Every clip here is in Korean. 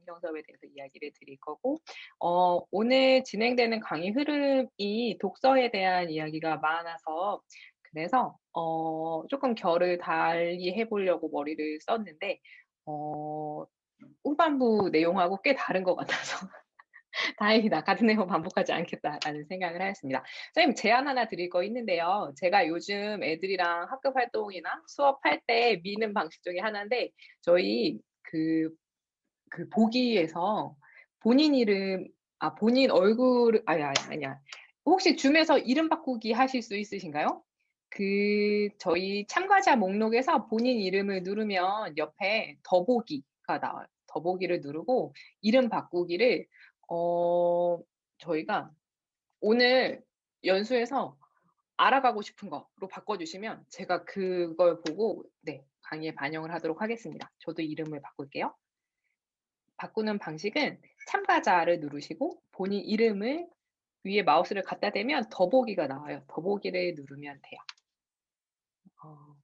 환경 수업에 대해서 이야기를 드릴 거고, 오늘 진행되는 강의 흐름이 독서에 대한 이야기가 많아서 그래서 조금 결을 달리 해 보려고 머리를 썼는데 어 후반부 내용하고 꽤 다른 것 같아서 '다행이다. 같은 내용 반복하지 않겠다.'라는 생각을 하였습니다. 선생님 제안 하나 드릴 거 있는데요. 제가 요즘 애들이랑 학급 활동이나 수업할 때 미는 방식 중에 하나인데 저희 보기에서 본인 이름 본인 얼굴 아니야. 혹시 줌에서 이름 바꾸기 하실 수 있으신가요? 저희 참가자 목록에서 본인 이름을 누르면 옆에 더보기가 나와요. 더보기를 누르고 이름 바꾸기를 어 저희가 오늘 연수해서 알아가고 싶은 거로 바꿔 주시면 제가 그걸 보고 네 강의에 반영을 하도록 하겠습니다. 저도 이름을 바꿀게요. 바꾸는 방식은 참가자를 누르시고 본인 이름을 위에 마우스를 갖다 대면 더보기가 나와요. 더보기를 누르면 돼요. 어.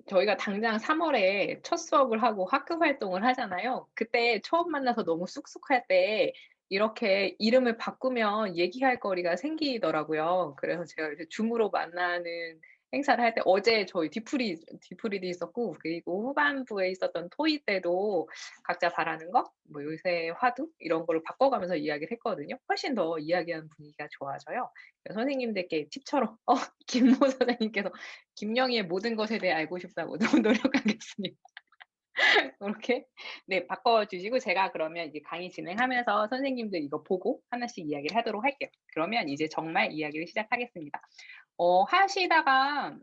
저희가 당장 3 월에 첫 수업을 하고 학급 활동을 하잖아요. 그때 처음 만나서 너무 쑥쑥할 때 이렇게 이름을 바꾸면 얘기할 거리가 생기더라고요. 그래서 제가 이제 줌으로 만나는 행사를 할 때 어제 저희 뒤풀이도 있었고 그리고 후반부에 있었던 토의 때도 각자 바라는 거 뭐 요새 화두 이런 거를 바꿔가면서 이야기를 했거든요. 훨씬 더 이야기하는 분위기가 좋아져요. 그래서 선생님들께 팁처럼 김모 선생님께서 김영희의 모든 것에 대해 알고 싶다고 너무 노력하겠습니다. 그렇게 네 바꿔 주시고 제가 그러면 이제 강의 진행하면서 선생님들 이거 보고 하나씩 이야기를 하도록 할게요. 그러면 이제 정말 이야기를 시작하겠습니다. 하시다가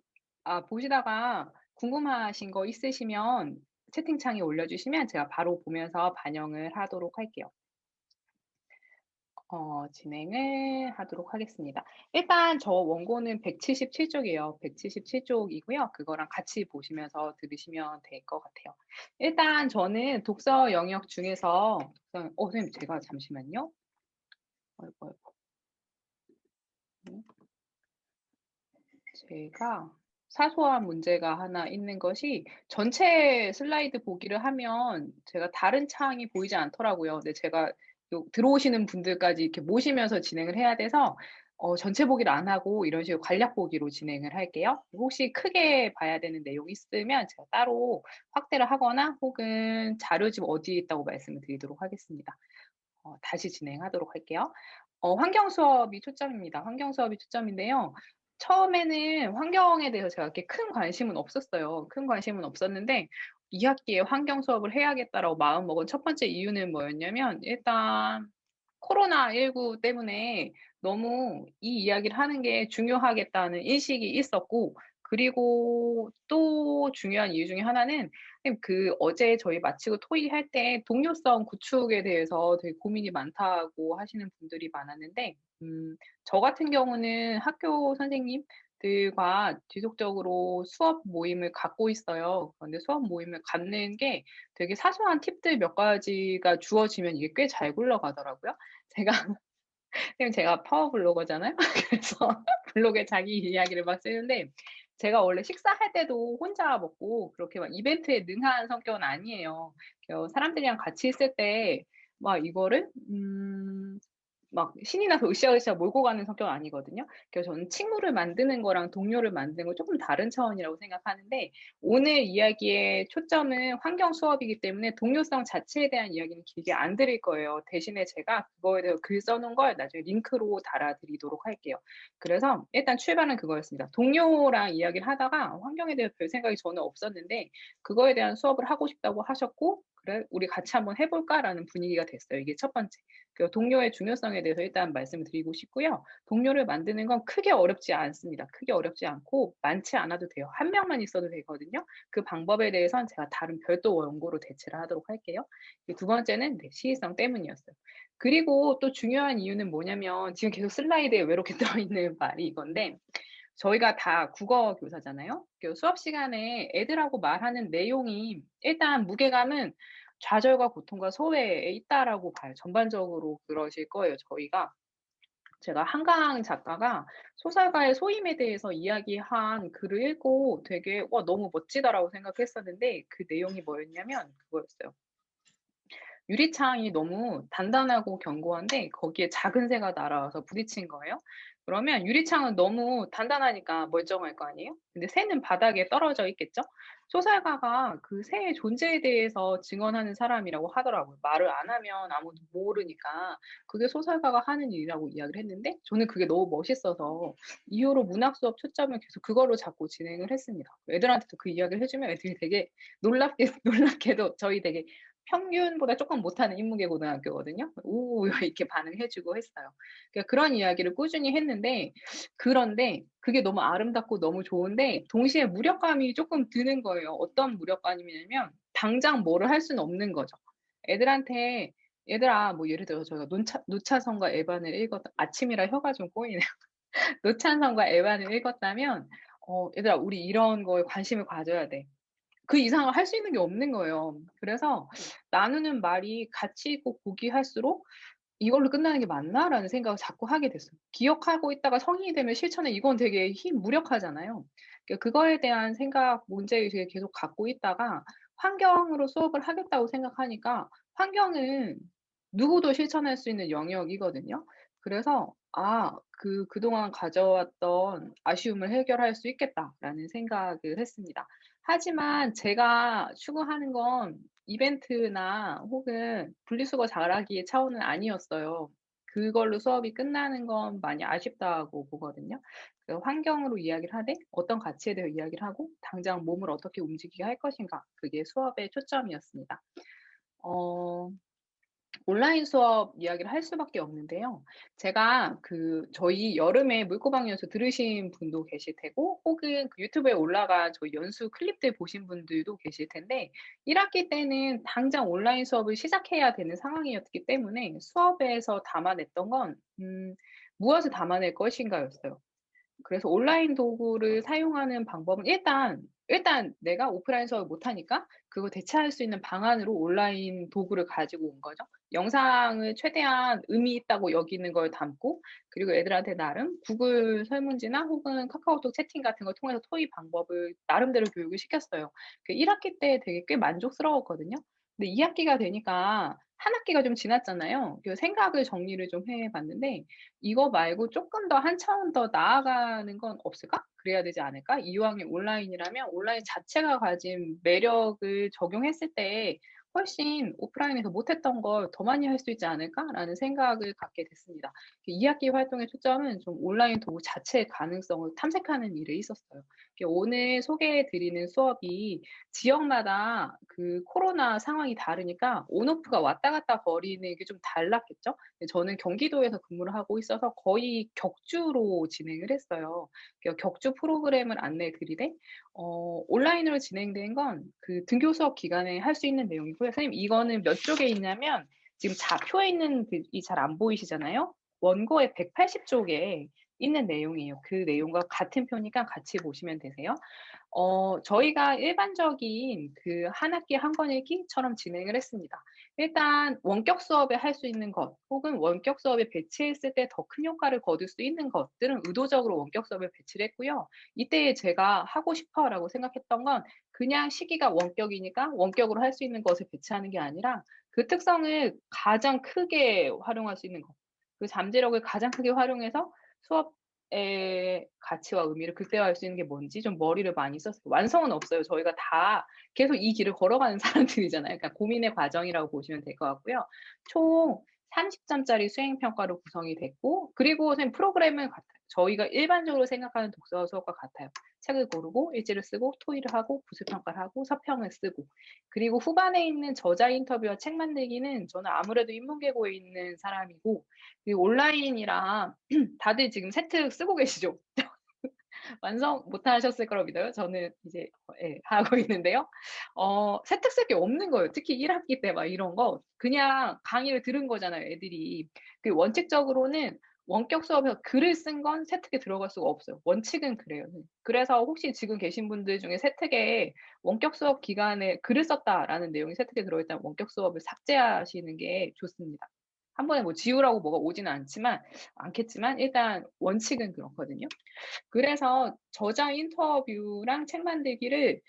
보시다가 궁금하신 거 있으시면 채팅창에 올려주시면 제가 바로 보면서 반영을 하도록 할게요. 진행을 하도록 하겠습니다. 일단 저 원고는 177 쪽이에요. 177 쪽이고요. 그거랑 같이 보시면서 들으시면 될 것 같아요. 일단 저는 독서 영역 중에서 선생님 제가 잠시만요. 아이고, 아이고. 제가 사소한 문제가 하나 있는 것이 전체 슬라이드 보기를 하면 제가 다른 창이 보이지 않더라고요. 근데 제가 들어오시는 분들까지 이렇게 모시면서 진행을 해야 돼서 전체 보기를 안 하고 이런 식으로 간략 보기로 진행을 할게요. 혹시 크게 봐야 되는 내용이 있으면 제가 따로 확대를 하거나 혹은 자료집 어디에 있다고 말씀을 드리도록 하겠습니다. 다시 진행하도록 할게요. 환경 수업이 초점입니다. 환경 수업이 초점인데요. 처음에는 환경에 대해서 제가 그렇게 큰 관심은 없었어요. 큰 관심은 없었는데 '이 학기에 환경 수업을 해야겠다.'라고 마음먹은 첫 번째 이유는 뭐였냐면 일단 코로나19 때문에 너무 이 이야기를 하는 게 중요하겠다는 인식이 있었고 그리고 또 중요한 이유 중에 하나는 선생님 어제 저희 마치고 토의할 때 동료성 구축에 대해서 되게 고민이 많다고 하시는 분들이 많았는데 저 같은 경우는 학교 선생님들과 지속적으로 수업 모임을 갖고 있어요. 그런데 수업 모임을 갖는 게 되게 사소한 팁들 몇 가지가 주어지면 이게 꽤 잘 굴러가더라고요. 제가 선생님 제가 파워 블로거잖아요. 그래서 블로그에 자기 이야기를 막 쓰는데 제가 원래 식사할 때도 혼자 먹고 그렇게 막 이벤트에 능한 성격은 아니에요. 사람들이랑 같이 있을 때 막 이거를 막 신이 나서 으쌰으쌰 몰고 가는 성격은 아니거든요. 그래서 저는 친구를 만드는 거랑 동료를 만드는 거 쪼끔 다른 차원이라고 생각하는데 오늘 이야기의 초점은 환경 수업이기 때문에 동료성 자체에 대한 이야기는 길게 안 드릴 거예요. 대신에 제가 그거에 대해서 글 써 놓은 걸 나중에 링크로 달아 드리도록 할게요. 그래서 일단 출발은 그거였습니다. 동료랑 이야기를 하다가 환경에 대해서 별 생각이 저는 없었는데 그거에 대한 수업을 하고 싶다고 하셨고 '그래 우리 같이 한번 해 볼까?'라는 분위기가 됐어요. 이게 첫 번째. 동료의 중요성에 대해서 일단 말씀을 드리고 싶고요. 동료를 만드는 건 크게 어렵지 않습니다. 크게 어렵지 않고 많지 않아도 돼요. 한 명만 있어도 되거든요. 그 방법에 대해서는 제가 다른 별도 원고로 대체를 하도록 할게요. 두 번째는 네 시의성 때문이었어요. 그리고 또 중요한 이유는 뭐냐면 지금 계속 슬라이드에 외롭게 떠 있는 말이 이건데 저희가 다 국어 교사잖아요. 수업 시간에 애들하고 말하는 내용이 일단 무게감은 좌절과 고통과 소외에 있다라고 봐요. 전반적으로 그러실 거예요, 저희가. 제가 한강 작가가 소설가의 소임에 대해서 이야기한 글을 읽고 되게 '와 너무 멋지다.'라고 생각했었는데 그 내용이 뭐였냐면 그거였어요. 유리창이 너무 단단하고 견고한데 거기에 작은 새가 날아와서 부딪힌 거예요. 그러면 유리창은 너무 단단하니까 멀쩡할 거 아니에요? 근데 새는 바닥에 떨어져 있겠죠? 소설가가 그 새의 존재에 대해서 증언하는 사람이라고 하더라고요. 말을 안 하면 아무도 모르니까 그게 소설가가 하는 일이라고 이야기를 했는데 저는 그게 너무 멋있어서 이후로 문학 수업 초점을 계속 그걸로 잡고 진행을 했습니다. 애들한테도 그 이야기를 해 주면 애들이 되게 놀랍게 놀랍게도 저희 되게 평균보다 쪼끔 못하는 인문계 고등학교거든요. "오." 이렇게 반응해 주고 했어요. 그러니까 그런 이야기를 꾸준히 했는데 그런데 그게 너무 아름답고 너무 좋은데 동시에 무력감이 쪼끔 드는 거예요. 어떤 무력감이냐면 당장 뭐를 할 수는 없는 거죠. 애들한테 "얘들아" 뭐 예를 들어서 저희가 노차성과 에반을 읽었다 아침이라 혀가 좀 꼬이네요. 노찬성과 에반을 읽었다면 "얘들아 우리 이런 거에 관심을 가져야 돼." 그 이상을 할 수 있는 게 없는 거예요. 그래서 나누는 말이 가치 있고 고귀할수록 '이걸로 끝나는 게 맞나?'라는 생각을 자꾸 하게 됐어요. 기억하고 있다가 성인이 되면 실천해 이건 되게 무력하잖아요. 그러니까 그거에 대한 생각 문제의식을 계속 갖고 있다가 환경으로 수업을 하겠다고 생각하니까 환경은 누구도 실천할 수 있는 영역이거든요. 그래서 '아 그동안 가져왔던 아쉬움을 해결할 수 있겠다.'라는 생각을 했습니다. 하지만 제가 추구하는 건 이벤트나 혹은 분리수거 잘하기의 차원은 아니었어요. 그걸로 수업이 끝나는 건 많이 아쉽다고 보거든요. 그 환경으로 이야기를 하되 어떤 가치에 대해 이야기를 하고 당장 몸을 어떻게 움직이게 할 것인가 그게 수업의 초점이었습니다. 어 온라인 수업 이야기를 할 수밖에 없는데요. 제가 저희 여름에 물고방 연수 들으신 분도 계실 테고 혹은 그 유튜브에 올라간 저희 연수 클립들 보신 분들도 계실 텐데 1 학기 때는 당장 온라인 수업을 시작해야 되는 상황이었기 때문에 수업에서 담아냈던 건 '무엇을 담아낼 것인가.'였어요. 그래서 온라인 도구를 사용하는 방법은 일단 내가 오프라인 수업을 못 하니까 그거 대체할 수 있는 방안으로 온라인 도구를 가지고 온 거죠. 영상을 최대한 의미 있다고 여기는 걸 담고 그리고 애들한테 나름 구글 설문지나 혹은 카카오톡 채팅 같은 걸 통해서 토의 방법을 나름대로 교육을 시켰어요. 그 1 학기 때 되게 꽤 만족스러웠거든요. 근데 2 학기가 되니까 한 학기가 좀 지났잖아요. 그 생각을 정리를 좀 해 봤는데 '이거 말고 쪼끔 더 한 차원 더 나아가는 건 없을까? 그래야 되지 않을까? 이왕에 온라인이라면 온라인 자체가 가진 매력을 적용했을 때 훨씬 오프라인에서 못했던 걸 더 많이 할 수 있지 않을까?'라는 생각을 갖게 됐습니다. 2 학기 활동의 초점은 좀 온라인 도구 자체의 가능성을 탐색하는 일에 있었어요. 오늘 소개해 드리는 수업이 지역마다 그 코로나 상황이 다르니까 온 오프가 왔다 갔다 거리는 게 좀 달랐겠죠? 근데 저는 경기도에서 근무를 하고 있어서 거의 격주로 진행을 했어요. 격주 프로그램을 안내해 드리되 온라인으로 진행된 건 그 등교 수업 기간에 할 수 있는 내용이고요. 선생님 이거는 몇 쪽에 있냐면 지금 표에 있는 글이 잘 안 보이시잖아요. 원고의 180 쪽에 있는 내용이에요. 그 내용과 같은 표니까 같이 보시면 되세요. 저희가 일반적인 그 한 학기 한 권 읽기처럼 진행을 했습니다. 일단 원격 수업에 할 수 있는 것 혹은 원격 수업에 배치했을 때 더 큰 효과를 거둘 수 있는 것들은 의도적으로 원격 수업에 배치를 했고요. 이때 제가 '하고 싶어.'라고 생각했던 건 그냥 시기가 원격이니까 원격으로 할 수 있는 것을 배치하는 게 아니라 그 특성을 가장 크게 활용할 수 있는 것. 그 잠재력을 가장 크게 활용해서 수업의 가치와 의미를 극대화할 수 있는 게 뭔지 좀 머리를 많이 썼어요. 완성은 없어요. 저희가 다 계속 이 길을 걸어가는 사람들이잖아요. 그러니까 고민의 과정이라고 보시면 될 것 같고요. 총 30 점짜리 수행 평가로 구성이 됐고 그리고 선생님 프로그램은 같아요. 저희가 일반적으로 생각하는 독서 수업과 같아요. 책을 고르고 일지를 쓰고 토의를 하고 부수 평가를 하고 서평을 쓰고 그리고 후반에 있는 저자 인터뷰와 책 만들기는 저는 아무래도 인문계고에 있는 사람이고 그리고 온라인이라 다들 지금 세트 쓰고 계시죠? 완성 못 하셨을 거라고 믿어요. 저는 이제 예 하고 있는데요. 세특 쓸 게 없는 거예요. 특히 1 학기 때 막 이런 거 그냥 강의를 들은 거잖아요, 애들이. 그 원칙적으로는 원격 수업에서 글을 쓴 건 세특에 들어갈 수가 없어요. 원칙은 그래요. 그래서 혹시 지금 계신 분들 중에 세특에 "원격 수업 기간에 글을 썼다."라는 내용이 세특에 들어있다면 원격 수업을 삭제하시는 게 좋습니다. 한 번에 뭐 지우라고 뭐가 오지는 않겠지만 일단 원칙은 그렇거든요. 그래서 저자 인터뷰랑 책 만들기를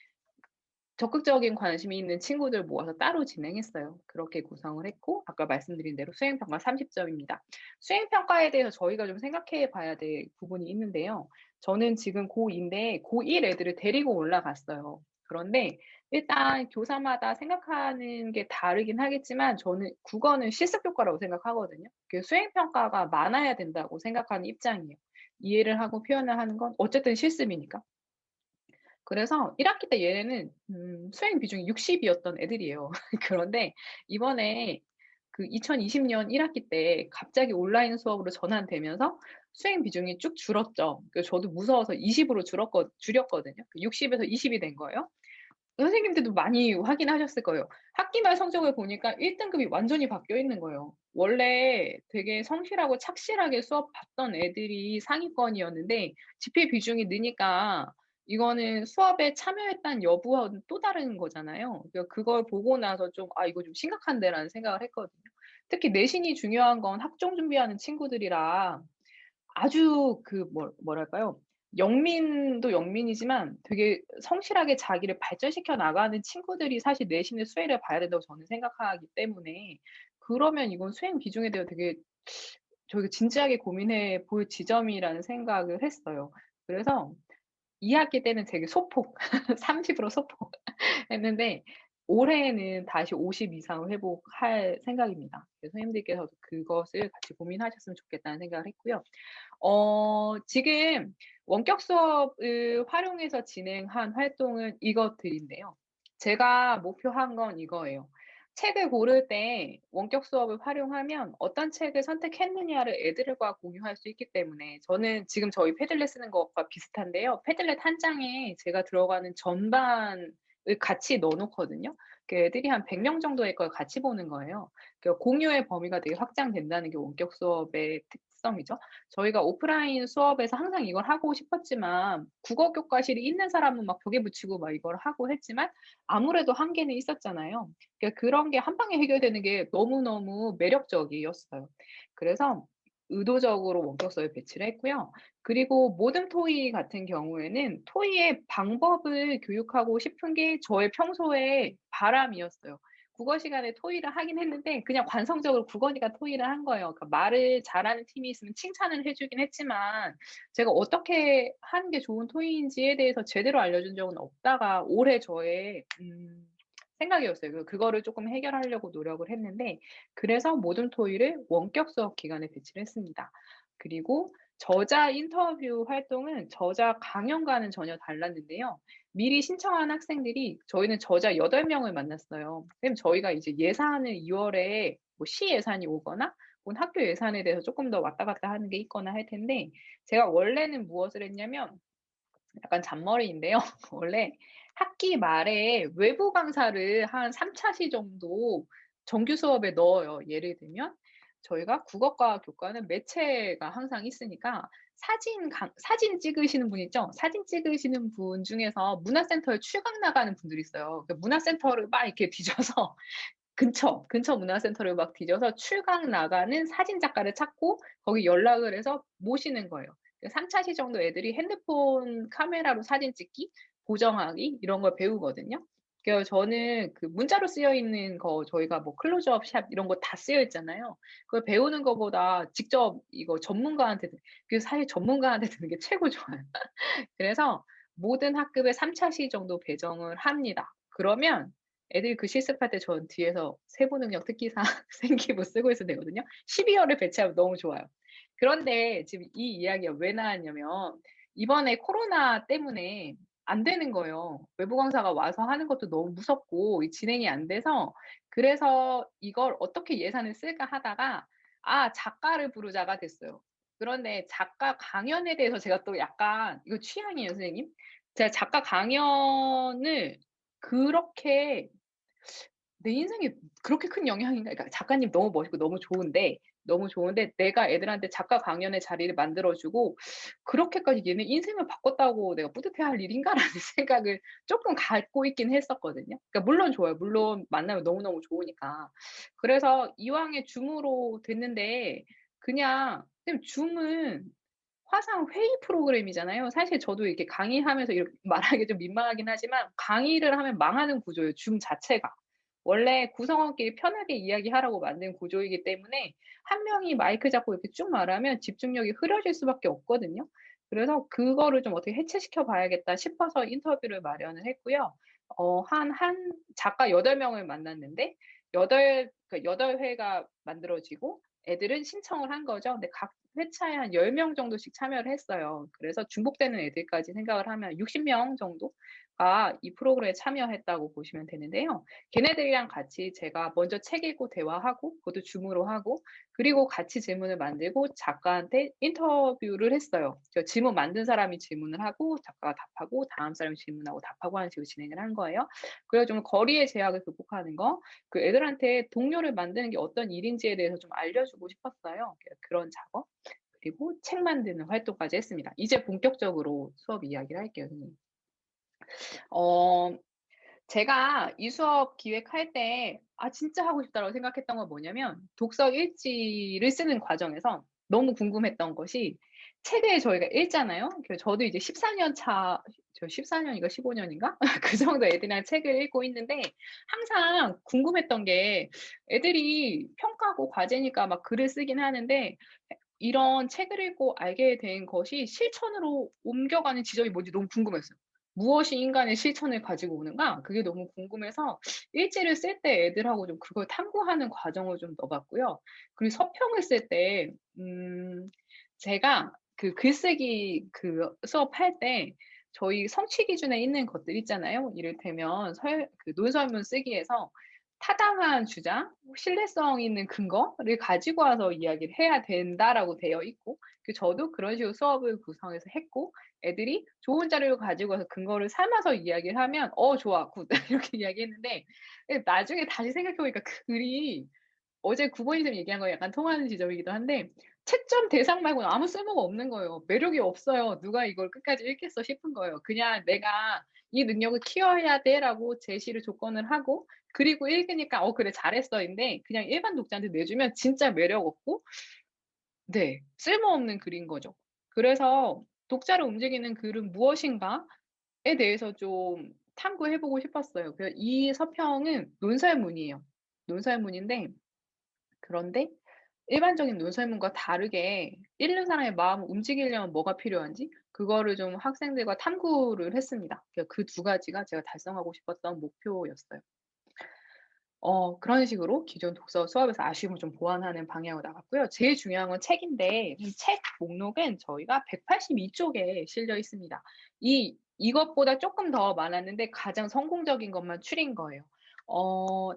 적극적인 관심이 있는 친구들 모아서 따로 진행했어요. 그렇게 구성을 했고 아까 말씀드린 대로 수행평가 30 점입니다. 수행평가에 대해서 저희가 좀 생각해 봐야 될 부분이 있는데요. 저는 지금 고2인데 고1 애들을 데리고 올라갔어요. 그런데 일단 교사마다 생각하는 게 다르긴 하겠지만 저는 국어는 실습 효과라고 생각하거든요. 그 수행평가가 많아야 된다고 생각하는 입장이에요. 이해를 하고 표현을 하는 건 어쨌든 실습이니까. 그래서 1 학기 때 얘네는 수행 비중이 60 이었던 애들이에요. 그런데 이번에 그 2020년 1 학기 때 갑자기 온라인 수업으로 전환되면서 수행 비중이 쭉 줄었죠. 그래서 저도 무서워서 20 으로 줄였거든요. 그 60 에서 20이 된 거예요. 선생님들도 많이 확인하셨을 거예요. 학기 말 성적을 보니까 1 등급이 완전히 바뀌어 있는 거예요. 원래 되게 성실하고 착실하게 수업 봤던 애들이 상위권이었는데 지필 비중이 느니까 이거는 수업에 참여했다는 여부와는 또 다른 거잖아요. 그러니까 그걸 보고 나서 좀 '아 이거 좀 심각한데.'라는 생각을 했거든요. 특히 내신이 중요한 건 학종 준비하는 친구들이라 아주 그 뭐랄까요? 영민도 영민이지만 되게 성실하게 자기를 발전시켜 나가는 친구들이 사실 내신의 수혜를 봐야 된다고 저는 생각하기 때문에 그러면 이건 수행 비중에 대해 되게 저희가 진지하게 고민해 볼 지점이라는 생각을 했어요. 그래서 2 학기 때는 되게 소폭 30 으로 소폭 했는데 올해는 다시 50 이상 회복할 생각입니다. 그래서 선생님들께서도 그것을 같이 고민하셨으면 좋겠다는 생각을 했고요. 지금 원격 수업을 활용해서 진행한 활동은 이것들인데요. 제가 목표한 건 이거예요. 책을 고를 때 원격 수업을 활용하면 어떤 책을 선택했느냐를 애들과 공유할 수 있기 때문에 저는 지금 저희 패들렛 쓰는 것과 비슷한데요. 패들렛 한 장에 제가 들어가는 전반을 같이 넣어 놓거든요. 그 애들이 한 100명 정도의 걸 같이 보는 거예요. 그 공유의 범위가 되게 확장된다는 게 원격 수업의 특성이죠. 저희가 오프라인 수업에서 항상 이걸 하고 싶었지만 국어 교과실이 있는 사람은 막 벽에 붙이고 막 이걸 하고 했지만 아무래도 한계는 있었잖아요. 그러니까 그런 게 한 방에 해결되는 게 너무너무 매력적이었어요. 그래서 의도적으로 원격 수업에 배치를 했고요. 그리고 모든 토의 같은 경우에는 토의의 방법을 교육하고 싶은 게 저의 평소의 바람이었어요. 국어 시간에 토의를 하긴 했는데 그냥 관성적으로 국어니까 토의를 한 거예요. 그러니까 말을 잘하는 팀이 있으면 칭찬을 해 주긴 했지만 제가 어떻게 하는 게 좋은 토의인지에 대해서 제대로 알려준 적은 없다가 올해 저의 생각이었어요. 그거를 쪼끔 해결하려고 노력을 했는데 그래서 모든 토의를 원격 수업 기간에 배치를 했습니다. 그리고 저자 인터뷰 활동은 저자 강연과는 전혀 달랐는데요. 미리 신청한 학생들이 저희는 저자 8 명을 만났어요. 선생님 저희가 이제 예산을 2 월에 뭐 시 예산이 오거나 혹은 학교 예산에 대해서 쪼끔 더 왔다 갔다 하는 게 있거나 할 텐데 제가 원래는 무엇을 했냐면 약간 잔머리인데요. 원래 학기 말에 외부 강사를 한 3 차시 정도 정규 수업에 넣어요. 예를 들면 저희가 국어과 교과는 매체가 항상 있으니까 사진 찍으시는 분 있죠? 사진 찍으시는 분 중에서 문화센터에 출강 나가는 분들이 있어요. 그 문화센터를 막 이렇게 뒤져서 근처 문화센터를 막 뒤져서 출강 나가는 사진 작가를 찾고 거기 연락을 해서 모시는 거예요. 그 3 차시 정도 애들이 핸드폰 카메라로 사진 찍기, 보정하기 이런 걸 배우거든요. 그래서 저는 그 문자로 쓰여 있는 거 저희가 뭐 클로즈업 샷 이런 거 다 쓰여 있잖아요. 그걸 배우는 거보다 직접 이거 전문가한테 사실 전문가한테 듣는 게 최고 좋아요. 그래서 모든 학급에 3 차시 정도 배정을 합니다. 그러면 애들이 그 실습할 때 전 뒤에서 세부 능력 특기사 생기부 쓰고 있으면 되거든요. 12 월을 배치하면 너무 좋아요. 그런데 지금 이 이야기가 왜 나왔냐면 이번에 코로나 때문에 안 되는 거예요. 외부 강사가 와서 하는 것도 너무 무섭고 이 진행이 안 돼서 그래서 '이걸 어떻게 예산을 쓸까?' 하다가 '아 작가를 부르자.'가 됐어요. 그런데 작가 강연에 대해서 제가 또 약간 이거 취향이에요 선생님. 제가 작가 강연을 그렇게 내 인생에 그렇게 큰 영향인가 그러니까 작가님 너무 멋있고 너무 좋은데 너무 좋은데 내가 애들한테 작가 강연의 자리를 만들어 주고 '그렇게까지 얘네 인생을 바꿨다고 내가 뿌듯해할 일인가?'라는 생각을 쪼끔 갖고 있긴 했었거든요. 그러니까 물론 좋아요. 물론 만나면 너무너무 좋으니까. 그래서 이왕에 줌으로 됐는데 그냥 선생님 줌은 화상 회의 프로그램이잖아요. 사실 저도 이렇게 강의하면서 이렇게 말하기 좀 민망하긴 하지만 강의를 하면 망하는 구조예요, 줌 자체가. 원래 구성원끼리 편하게 이야기하라고 만든 구조이기 때문에 한 명이 마이크 잡고 이렇게 쭉 말하면 집중력이 흐려질 수밖에 없거든요. 그래서 그거를 좀 어떻게 해체시켜 봐야겠다 싶어서 인터뷰를 마련을 했고요. 한 작가 8 명을 만났는데 8 회가 만들어지고 애들은 신청을 한 거죠. 근데 각 회차에 한 10명 정도씩 참여를 했어요. 그래서 중복되는 애들까지 생각을 하면 60명 정도가 이 프로그램에 참여했다고 보시면 되는데요. 걔네들이랑 같이 제가 먼저 책 읽고 대화하고 그것도 줌으로 하고 그리고 같이 질문을 만들고 작가한테 인터뷰를 했어요. 질문 만든 사람이 질문을 하고 작가가 답하고 다음 사람이 질문하고 답하고 하는 식으로 진행을 한 거예요. 그래서 좀 거리의 제약을 극복하는 거, 그 애들한테 동료를 만드는 게 어떤 일인지에 대해서 좀 알려주고 싶었어요. 그런 작업. 그리고 책 만드는 활동까지 했습니다. 이제 본격적으로 수업 이야기를 할게요, 선생님. 어 제가 이 수업 기획할 때 '아 진짜 하고 싶다.'라고 생각했던 건 뭐냐면 독서 일지를 쓰는 과정에서 너무 궁금했던 것이 책을 저희가 읽잖아요. 저도 이제 14년 차, 저 14 년인가 15 년인가 그 정도 애들이랑 책을 읽고 있는데 항상 궁금했던 게 애들이 평가고 과제니까 막 글을 쓰긴 하는데 이런 책을 읽고 알게 된 것이 실천으로 옮겨가는 지점이 뭔지 너무 궁금했어요. 무엇이 인간의 실천을 가지고 오는가? 그게 너무 궁금해서 일지를 쓸 때 애들하고 좀 그걸 탐구하는 과정을 좀 넣어 봤고요. 그리고 서평을 쓸 때 제가 그 글쓰기 그 수업할 때 저희 성취 기준에 있는 것들 있잖아요. 이를테면 논설문 쓰기에서 타당한 주장, 신뢰성 있는 근거를 가지고 와서 이야기를 해야 된다라고 되어 있고 저도 그런 식으로 수업을 구성해서 했고 애들이 좋은 자료를 가지고 와서 근거를 삼아서 이야기를 하면 "어 좋아. 굿." 이렇게 이야기했는데 나중에 다시 생각해 보니까 그 글이 어제 구본이 선생님이 얘기한 거에 약간 통하는 지점이기도 한데 채점 대상 말고는 아무 쓸모가 없는 거예요. 매력이 없어요. '누가 이걸 끝까지 읽겠어.' 싶은 거예요. 그냥 '내가 이 능력을 키워야 돼.'라고 제시를 조건을 하고 그리고 읽으니까 '어 그래 잘했어.'인데 그냥 일반 독자한테 내주면 진짜 매력 없고 네 쓸모없는 글인 거죠. 그래서 '독자를 움직이는 글은 무엇인가?'에 대해서 좀 탐구해 보고 싶었어요. 그래서 이 서평은 논설문이에요. 논설문인데 그런데 일반적인 논설문과 다르게 읽는 사람의 마음을 움직이려면 뭐가 필요한지 그거를 좀 학생들과 탐구를 했습니다. 그 두 가지가 제가 달성하고 싶었던 목표였어요. 그런 식으로 기존 독서 수업에서 아쉬움을 좀 보완하는 방향으로 나갔고요. 제일 중요한 건 책인데 이 책 목록은 저희가 182 쪽에 실려 있습니다. 이것보다 쪼끔 더 많았는데 가장 성공적인 것만 추린 거예요.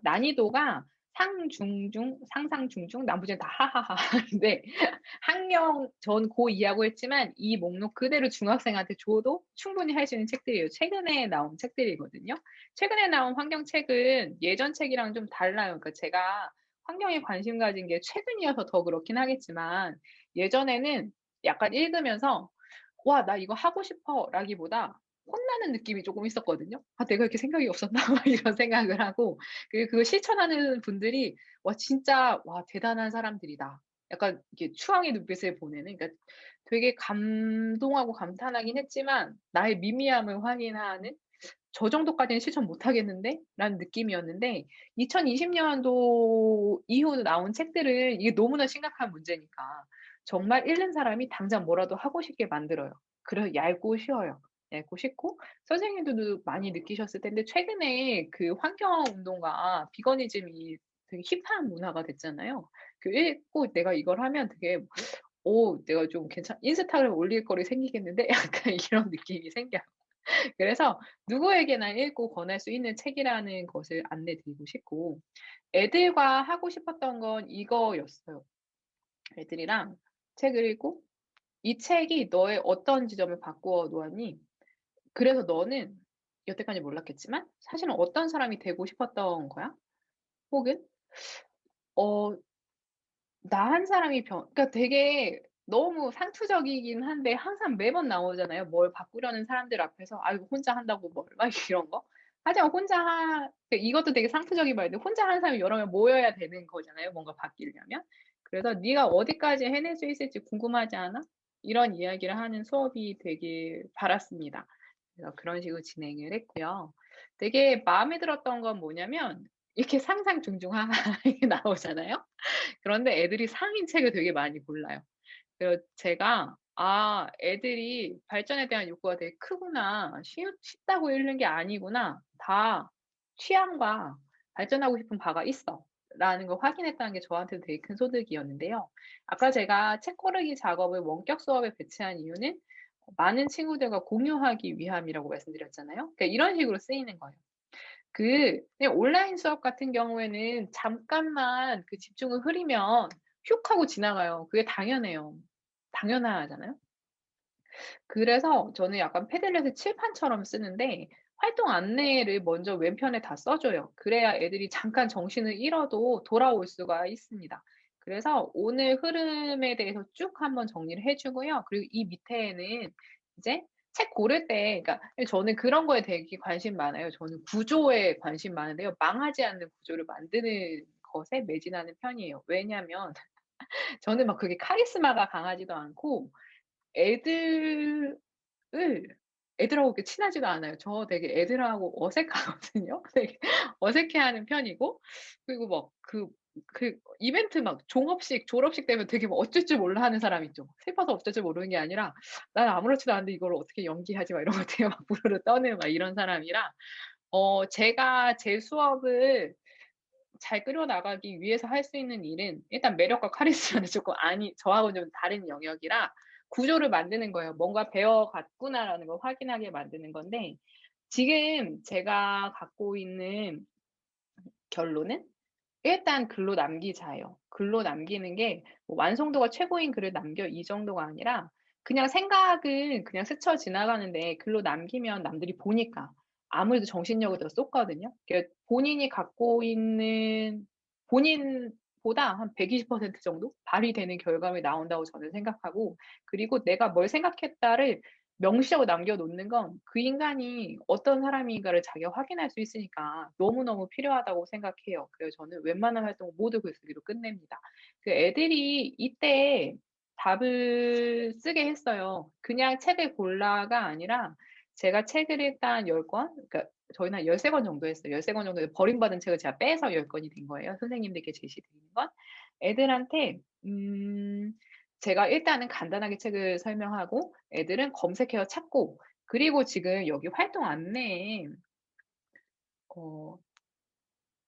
난이도가 상, 중, 중, 상상, 중중, 나머지는 다 하하하 하는데 학령 전 고2하고 했지만 이 목록 그대로 중학생한테 줘도 충분히 할 수 있는 책들이에요. 최근에 나온 책들이거든요. 최근에 나온 환경책은 예전 책이랑 좀 달라요. 그러니까 제가 환경에 관심 가진 게 최근이어서 더 그렇긴 하겠지만 예전에는 약간 읽으면서 '와 나 이거 하고 싶어.'라기보다 혼나는 느낌이 쪼끔 있었거든요. '아 내가 이렇게 생각이 없었나?' 막 이런 생각을 하고 그걸 실천하는 분들이 '와 진짜 와 대단한 사람들이다.' 약간 이렇게 추앙의 눈빛을 보내는 그러니까 되게 감동하고 감탄하긴 했지만 나의 미미함을 확인하는 '저 정도까지는 실천 못 하겠는데?'라는 느낌이었는데 2020 년도 이후 나온 책들은 이게 너무나 심각한 문제니까 정말 읽는 사람이 당장 뭐라도 하고 싶게 만들어요. 그래서 얇고 쉬워요. 얇고 쉽고 선생님들도 많이 느끼셨을 텐데 최근에 그 환경 운동과 비거니즘이 되게 힙한 문화가 됐잖아요. 읽고 내가 이걸 하면 되게 '내가 좀 인스타그램에 올릴 거리 생기겠는데?' 약간 이런 느낌이 생겨요. 그래서 누구에게나 읽고 권할 수 있는 책이라는 것을 안내 드리고 싶고 애들과 하고 싶었던 건 이거였어요. 애들이랑 책을 읽고 "이 책이 너의 어떤 지점을 바꾸어 놓았니? 그래서 너는 여태까지 몰랐겠지만 사실은 어떤 사람이 되고 싶었던 거야?" 혹은 어 나 한 사람이 그러니까 되게 너무 상투적이긴 한데 항상 매번 나오잖아요. 뭘 바꾸려는 사람들 앞에서 "아이고 혼자 한다고 뭘." 막 이런 거. 하지만 혼자 이것도 되게 상투적인 말인데 혼자 하는 사람이 여러 명 모여야 되는 거잖아요, 뭔가 바뀌려면. 그래서 "네가 어디까지 해낼 수 있을지 궁금하지 않아?" 이런 이야기를 하는 수업이 되길 바랐습니다. 그래서 그런 식으로 진행을 했고요. 되게 마음에 들었던 건 뭐냐면 이렇게 상상 중중하하 이게 나오잖아요. 그런데 애들이 상인책을 되게 많이 골라요. 그래서 제가 '아 애들이 발전에 대한 욕구가 되게 크구나. 쉽다고 읽는 게 아니구나. 다 취향과 발전하고 싶은 바가 있어.'라는 걸 확인했다는 게 저한테는 되게 큰 소득이었는데요. 아까 제가 책 고르기 작업을 원격 수업에 배치한 이유는 많은 친구들과 공유하기 위함이라고 말씀드렸잖아요. 그러니까 이런 식으로 쓰이는 거예요. 그냥 온라인 수업 같은 경우에는 잠깐만 그 집중을 흐리면 휙 하고 지나가요. 그게 당연해요. 당연하잖아요. 그래서 저는 약간 패들렛을 칠판처럼 쓰는데 활동 안내를 먼저 왼편에 다 써 줘요. 그래야 애들이 잠깐 정신을 잃어도 돌아올 수가 있습니다. 그래서 오늘 흐름에 대해서 쭉 한번 정리를 해 주고요. 그리고 이 밑에는 이제 책 고를 때 그러니까 저는 그런 거에 되게 관심 많아요. 저는 구조에 관심 많은데요. 망하지 않는 구조를 만드는 것에 매진하는 편이에요. 왜냐하면 저는 막 그게 카리스마가 강하지도 않고 애들을 애들하고 그렇게 친하지도 않아요. 저 되게 애들하고 어색하거든요. 되게 어색해하는 편이고 그리고 막 이벤트 막 종업식, 졸업식 되면 되게 막 어쩔 줄 몰라 하는 사람 있죠. 슬퍼서 어쩔 줄 모르는 게 아니라 '난 아무렇지도 않은데 이걸 어떻게 연기하지?' 막 이런 거 되게 막 부르르 떠는 막 이런 사람이라 제가 제 수업을 잘 끌어나가기 위해서 할 수 있는 일은 일단 매력과 카리스마는 쪼끔 저하고는 좀 다른 영역이라 구조를 만드는 거예요. '뭔가 배워갔구나.'라는 걸 확인하게 만드는 건데 지금 제가 갖고 있는 결론은 일단 글로 남기자예요. 글로 남기는 게 뭐 완성도가 최고인 글을 남겨 이 정도가 아니라 그냥 생각은 그냥 스쳐 지나가는데 글로 남기면 남들이 보니까 아무래도 정신력을 더 쏟거든요. 본인이 갖고 있는 본인보다 한 120% 정도 발휘되는 결과물이 나온다고 저는 생각하고 그리고 내가 뭘 생각했다를 명시하고 남겨 놓는 건 그 인간이 어떤 사람인가를 자기가 확인할 수 있으니까 너무너무 필요하다고 생각해요. 그래서 저는 웬만한 활동을 모두 글쓰기로 끝냅니다. 애들이 이때 답을 쓰게 했어요. 그냥 책을 골라가 아니라 제가 책을 일단 10 권 그러니까 저희는 한 13권 정도 했어요. 13권 정도 버림받은 책을 제가 빼서 10 권이 된 거예요, 선생님들께 제시드리는 건. 애들한테 제가 일단은 간단하게 책을 설명하고 애들은 검색해서 찾고 그리고 지금 여기 활동 안내에 어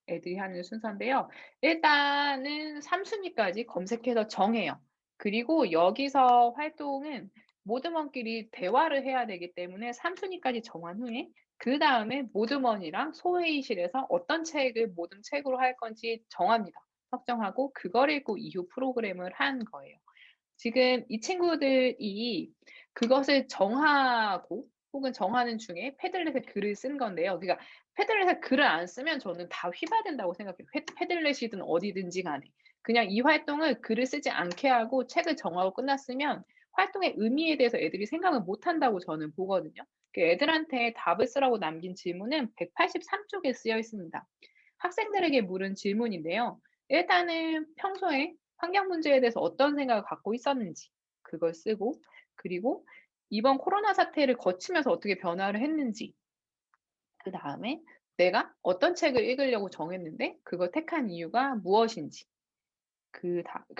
애들이 하는 순서인데요. 일단은 3 순위까지 검색해서 정해요. 그리고 여기서 활동은 모드먼끼리 대화를 해야 되기 때문에 3 순위까지 정한 후에 그다음에 모드먼이랑 소회의실에서 어떤 책을 모든 책으로 할 건지 정합니다. 설정하고 그걸 읽고 이후 프로그램을 한 거예요. 지금 이 친구들이 그것을 정하고 혹은 정하는 중에 패들렛에 글을 쓴 건데요. 그러니까 패들렛에 글을 안 쓰면 저는 다 휘발된다고 생각해요. 패들렛이든 어디든지 간에. 그냥 이 활동을 글을 쓰지 않게 하고 책을 정하고 끝났으면 활동의 의미에 대해서 애들이 생각을 못 한다고 저는 보거든요. 애들한테 답을 쓰라고 남긴 질문은 183 쪽에 쓰여 있습니다. 학생들에게 물은 질문인데요. 일단은 평소에 환경 문제에 대해서 어떤 생각을 갖고 있었는지 그걸 쓰고 그리고 이번 코로나 사태를 거치면서 어떻게 변화를 했는지 그다음에 내가 어떤 책을 읽으려고 정했는데 그걸 택한 이유가 무엇인지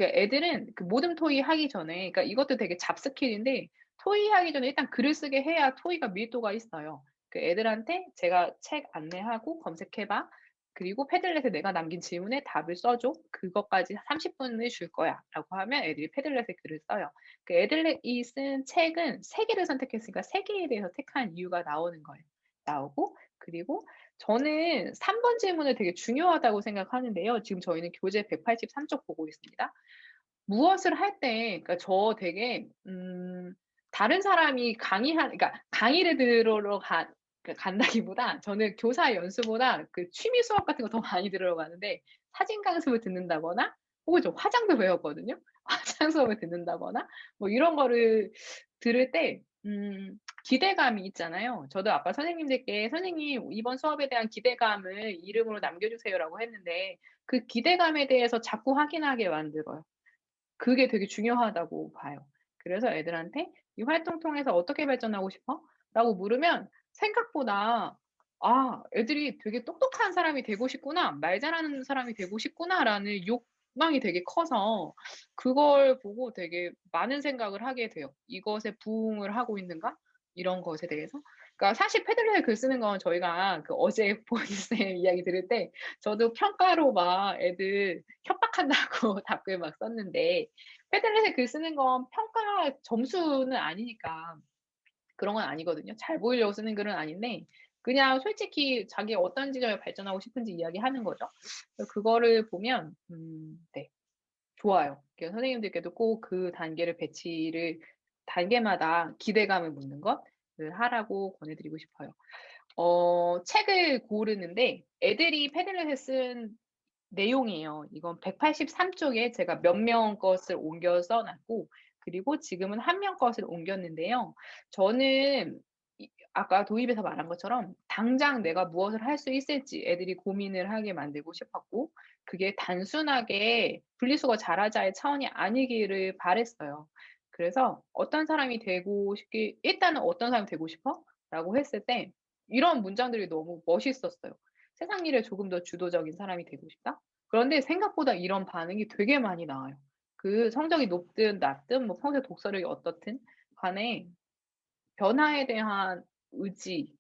애들은 그 모듬 토의 하기 전에 그러니까 이것도 되게 잡스킬인데 토의 하기 전에 일단 글을 쓰게 해야 토의가 밀도가 있어요. 애들한테 제가 "책 안내하고 검색해 봐. 그리고 패들렛에 내가 남긴 질문에 답을 써 줘. 그것까지 30 분을 줄 거야."라고 하면 애들이 패들렛에 글을 써요. 애들이 쓴 책은 3 개를 선택했으니까 3 개에 대해서 택한 이유가 나오는 거예요. 나오고 그리고 저는 3번 질문을 되게 중요하다고 생각하는데요. 지금 저희는 교재 183쪽 보고 있습니다. 무엇을 할 때 그러니까 저 되게 다른 사람이 그러니까 강의를 들으러 간다기보다 저는 교사 연수보다 그 취미 수업 같은 거 더 많이 들으러 가는데 사진 강습을 듣는다거나 혹은 저 화장도 배웠거든요. 화장 수업을 듣는다거나 뭐 이런 거를 들을 때 기대감이 있잖아요. 저도 아까 선생님들께 "선생님 이번 수업에 대한 기대감을 이름으로 남겨 주세요."라고 했는데 그 기대감에 대해서 자꾸 확인하게 만들어요. 그게 되게 중요하다고 봐요. 그래서 애들한테 "이 활동 통해서 어떻게 발전하고 싶어?" 라고 물으면 생각보다 '아 애들이 되게 똑똑한 사람이 되고 싶구나. 말 잘하는 사람이 되고 싶구나.'라는 욕망이 되게 커서 그걸 보고 되게 많은 생각을 하게 돼요. '이것에 부응을 하고 있는가?' 이런 것에 대해서. 그러니까 사실 패들렛에 글 쓰는 건 저희가 그 어제 보이쌤 이야기 들을 때 저도 평가로 막 애들 협박한다고 답글 막 썼는데 패들렛에 글 쓰는 건 평가 점수는 아니니까 그런 건 아니거든요. 잘 보이려고 쓰는 글은 아닌데 그냥 솔직히 자기가 어떤 지점에 발전하고 싶은지 이야기하는 거죠. 그래서 그거를 보면 네 좋아요. 그래서 선생님들께도 꼭 그 단계를 배치를 단계마다 기대감을 묻는 것을 하라고 권해 드리고 싶어요. 책을 고르는데 애들이 패들렛에 쓴 내용이에요. 이건 183 쪽에 제가 몇 명 것을 옮겨 써 놨고 그리고 지금은 한 명 것을 옮겼는데요. 저는 아까 도입에서 말한 것처럼 당장 내가 무엇을 할 수 있을지 애들이 고민을 하게 만들고 싶었고 그게 단순하게 분리수거 잘하자의 차원이 아니기를 바랐어요. 그래서 "어떤 사람이 되고 싶기 일단은 어떤 사람이 되고 싶어?" 라고 했을 때 이런 문장들이 너무 멋있었어요. "세상 일에 조금 더 주도적인 사람이 되고 싶다." 그런데 생각보다 이런 반응이 되게 많이 나와요. 그 성적이 높든 낮든 뭐 평소에 독서력이 어떻든 간에 변화에 대한 의지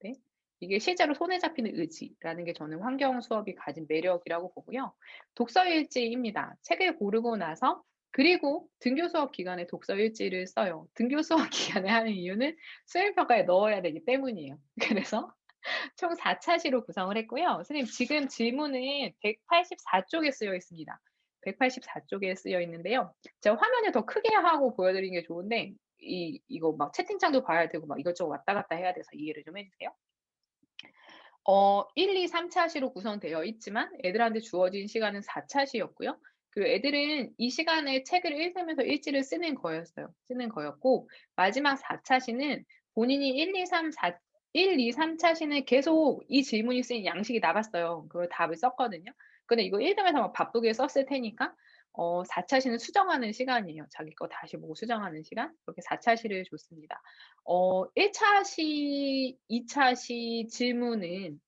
네. 이게 실제로 손에 잡히는 의지라는 게 저는 환경 수업이 가진 매력이라고 보고요. 독서 일지입니다. 책을 고르고 나서 그리고 등교 수업 기간에 독서 일지를 써요. 등교 수업 기간에 하는 이유는 수행 평가에 넣어야 되기 때문이에요. 그래서 총 4 차시로 구성을 했고요. 선생님 지금 질문은 184 쪽에 쓰여 있습니다. 184 쪽에 쓰여 있는데요. 제가 화면을 더 크게 하고 보여드리는 게 좋은데 이거 막 채팅창도 봐야 되고 막 이것저것 왔다 갔다 해야 돼서 이해를 좀 해 주세요. 1, 2, 3 차시로 구성되어 있지만 애들한테 주어진 시간은 4 차시였고요. 그 애들은 이 시간에 책을 읽으면서 일지를 쓰는 거였어요. 쓰는 거였고 마지막 4 차시는 본인이 1, 2, 3 차시는 계속 이 질문이 쓰인 양식이 나갔어요. 그걸 답을 썼거든요. 근데 이거 읽으면서 막 바쁘게 썼을 테니까 4 차시는 수정하는 시간이에요. 자기 거 다시 보고 수정하는 시간. 그렇게 4 차시를 줬습니다. 1 차시, 2 차시 질문은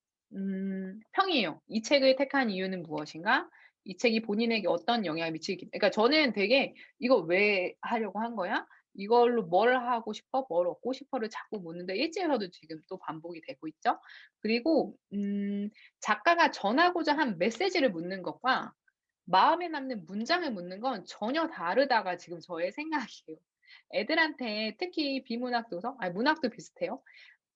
평이에요. "이 책을 택한 이유는 무엇인가? 이 책이 본인에게 어떤 영향을 미치기" 그러니까 저는 되게 "이거 왜 하려고 한 거야? 이걸로 뭘 하고 싶어? 뭘 얻고 싶어?"를 자꾸 묻는데 일지에서도 지금 또 반복이 되고 있죠. 그리고 작가가 전하고자 한 메시지를 묻는 것과 마음에 남는 문장을 묻는 건 전혀 다르다가 지금 저의 생각이에요. 애들한테 특히 비문학 도서 아니 문학도 비슷해요.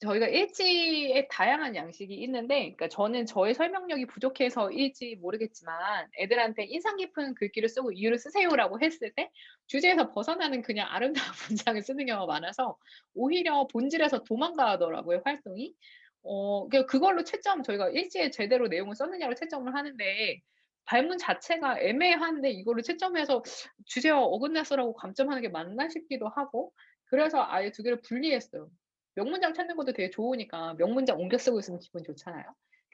저희가 일지에 다양한 양식이 있는데 그러니까 저는 저의 설명력이 부족해서일지 모르겠지만 애들한테 "인상 깊은 글귀를 쓰고 이유를 쓰세요."라고 했을 때 주제에서 벗어나는 그냥 아름다운 문장을 쓰는 경우가 많아서 오히려 본질에서 도망가더라고요, 활동이. 그걸로 채점 저희가 일지에 제대로 내용을 썼느냐로 채점을 하는데 발문 자체가 애매한데 이거를 채점해서 주제와 어긋났어라고 감점하는 게 맞나 싶기도 하고 그래서 아예 두 개를 분리했어요. 명문장 찾는 것도 되게 좋으니까 명문장 옮겨 쓰고 있으면 기분 좋잖아요.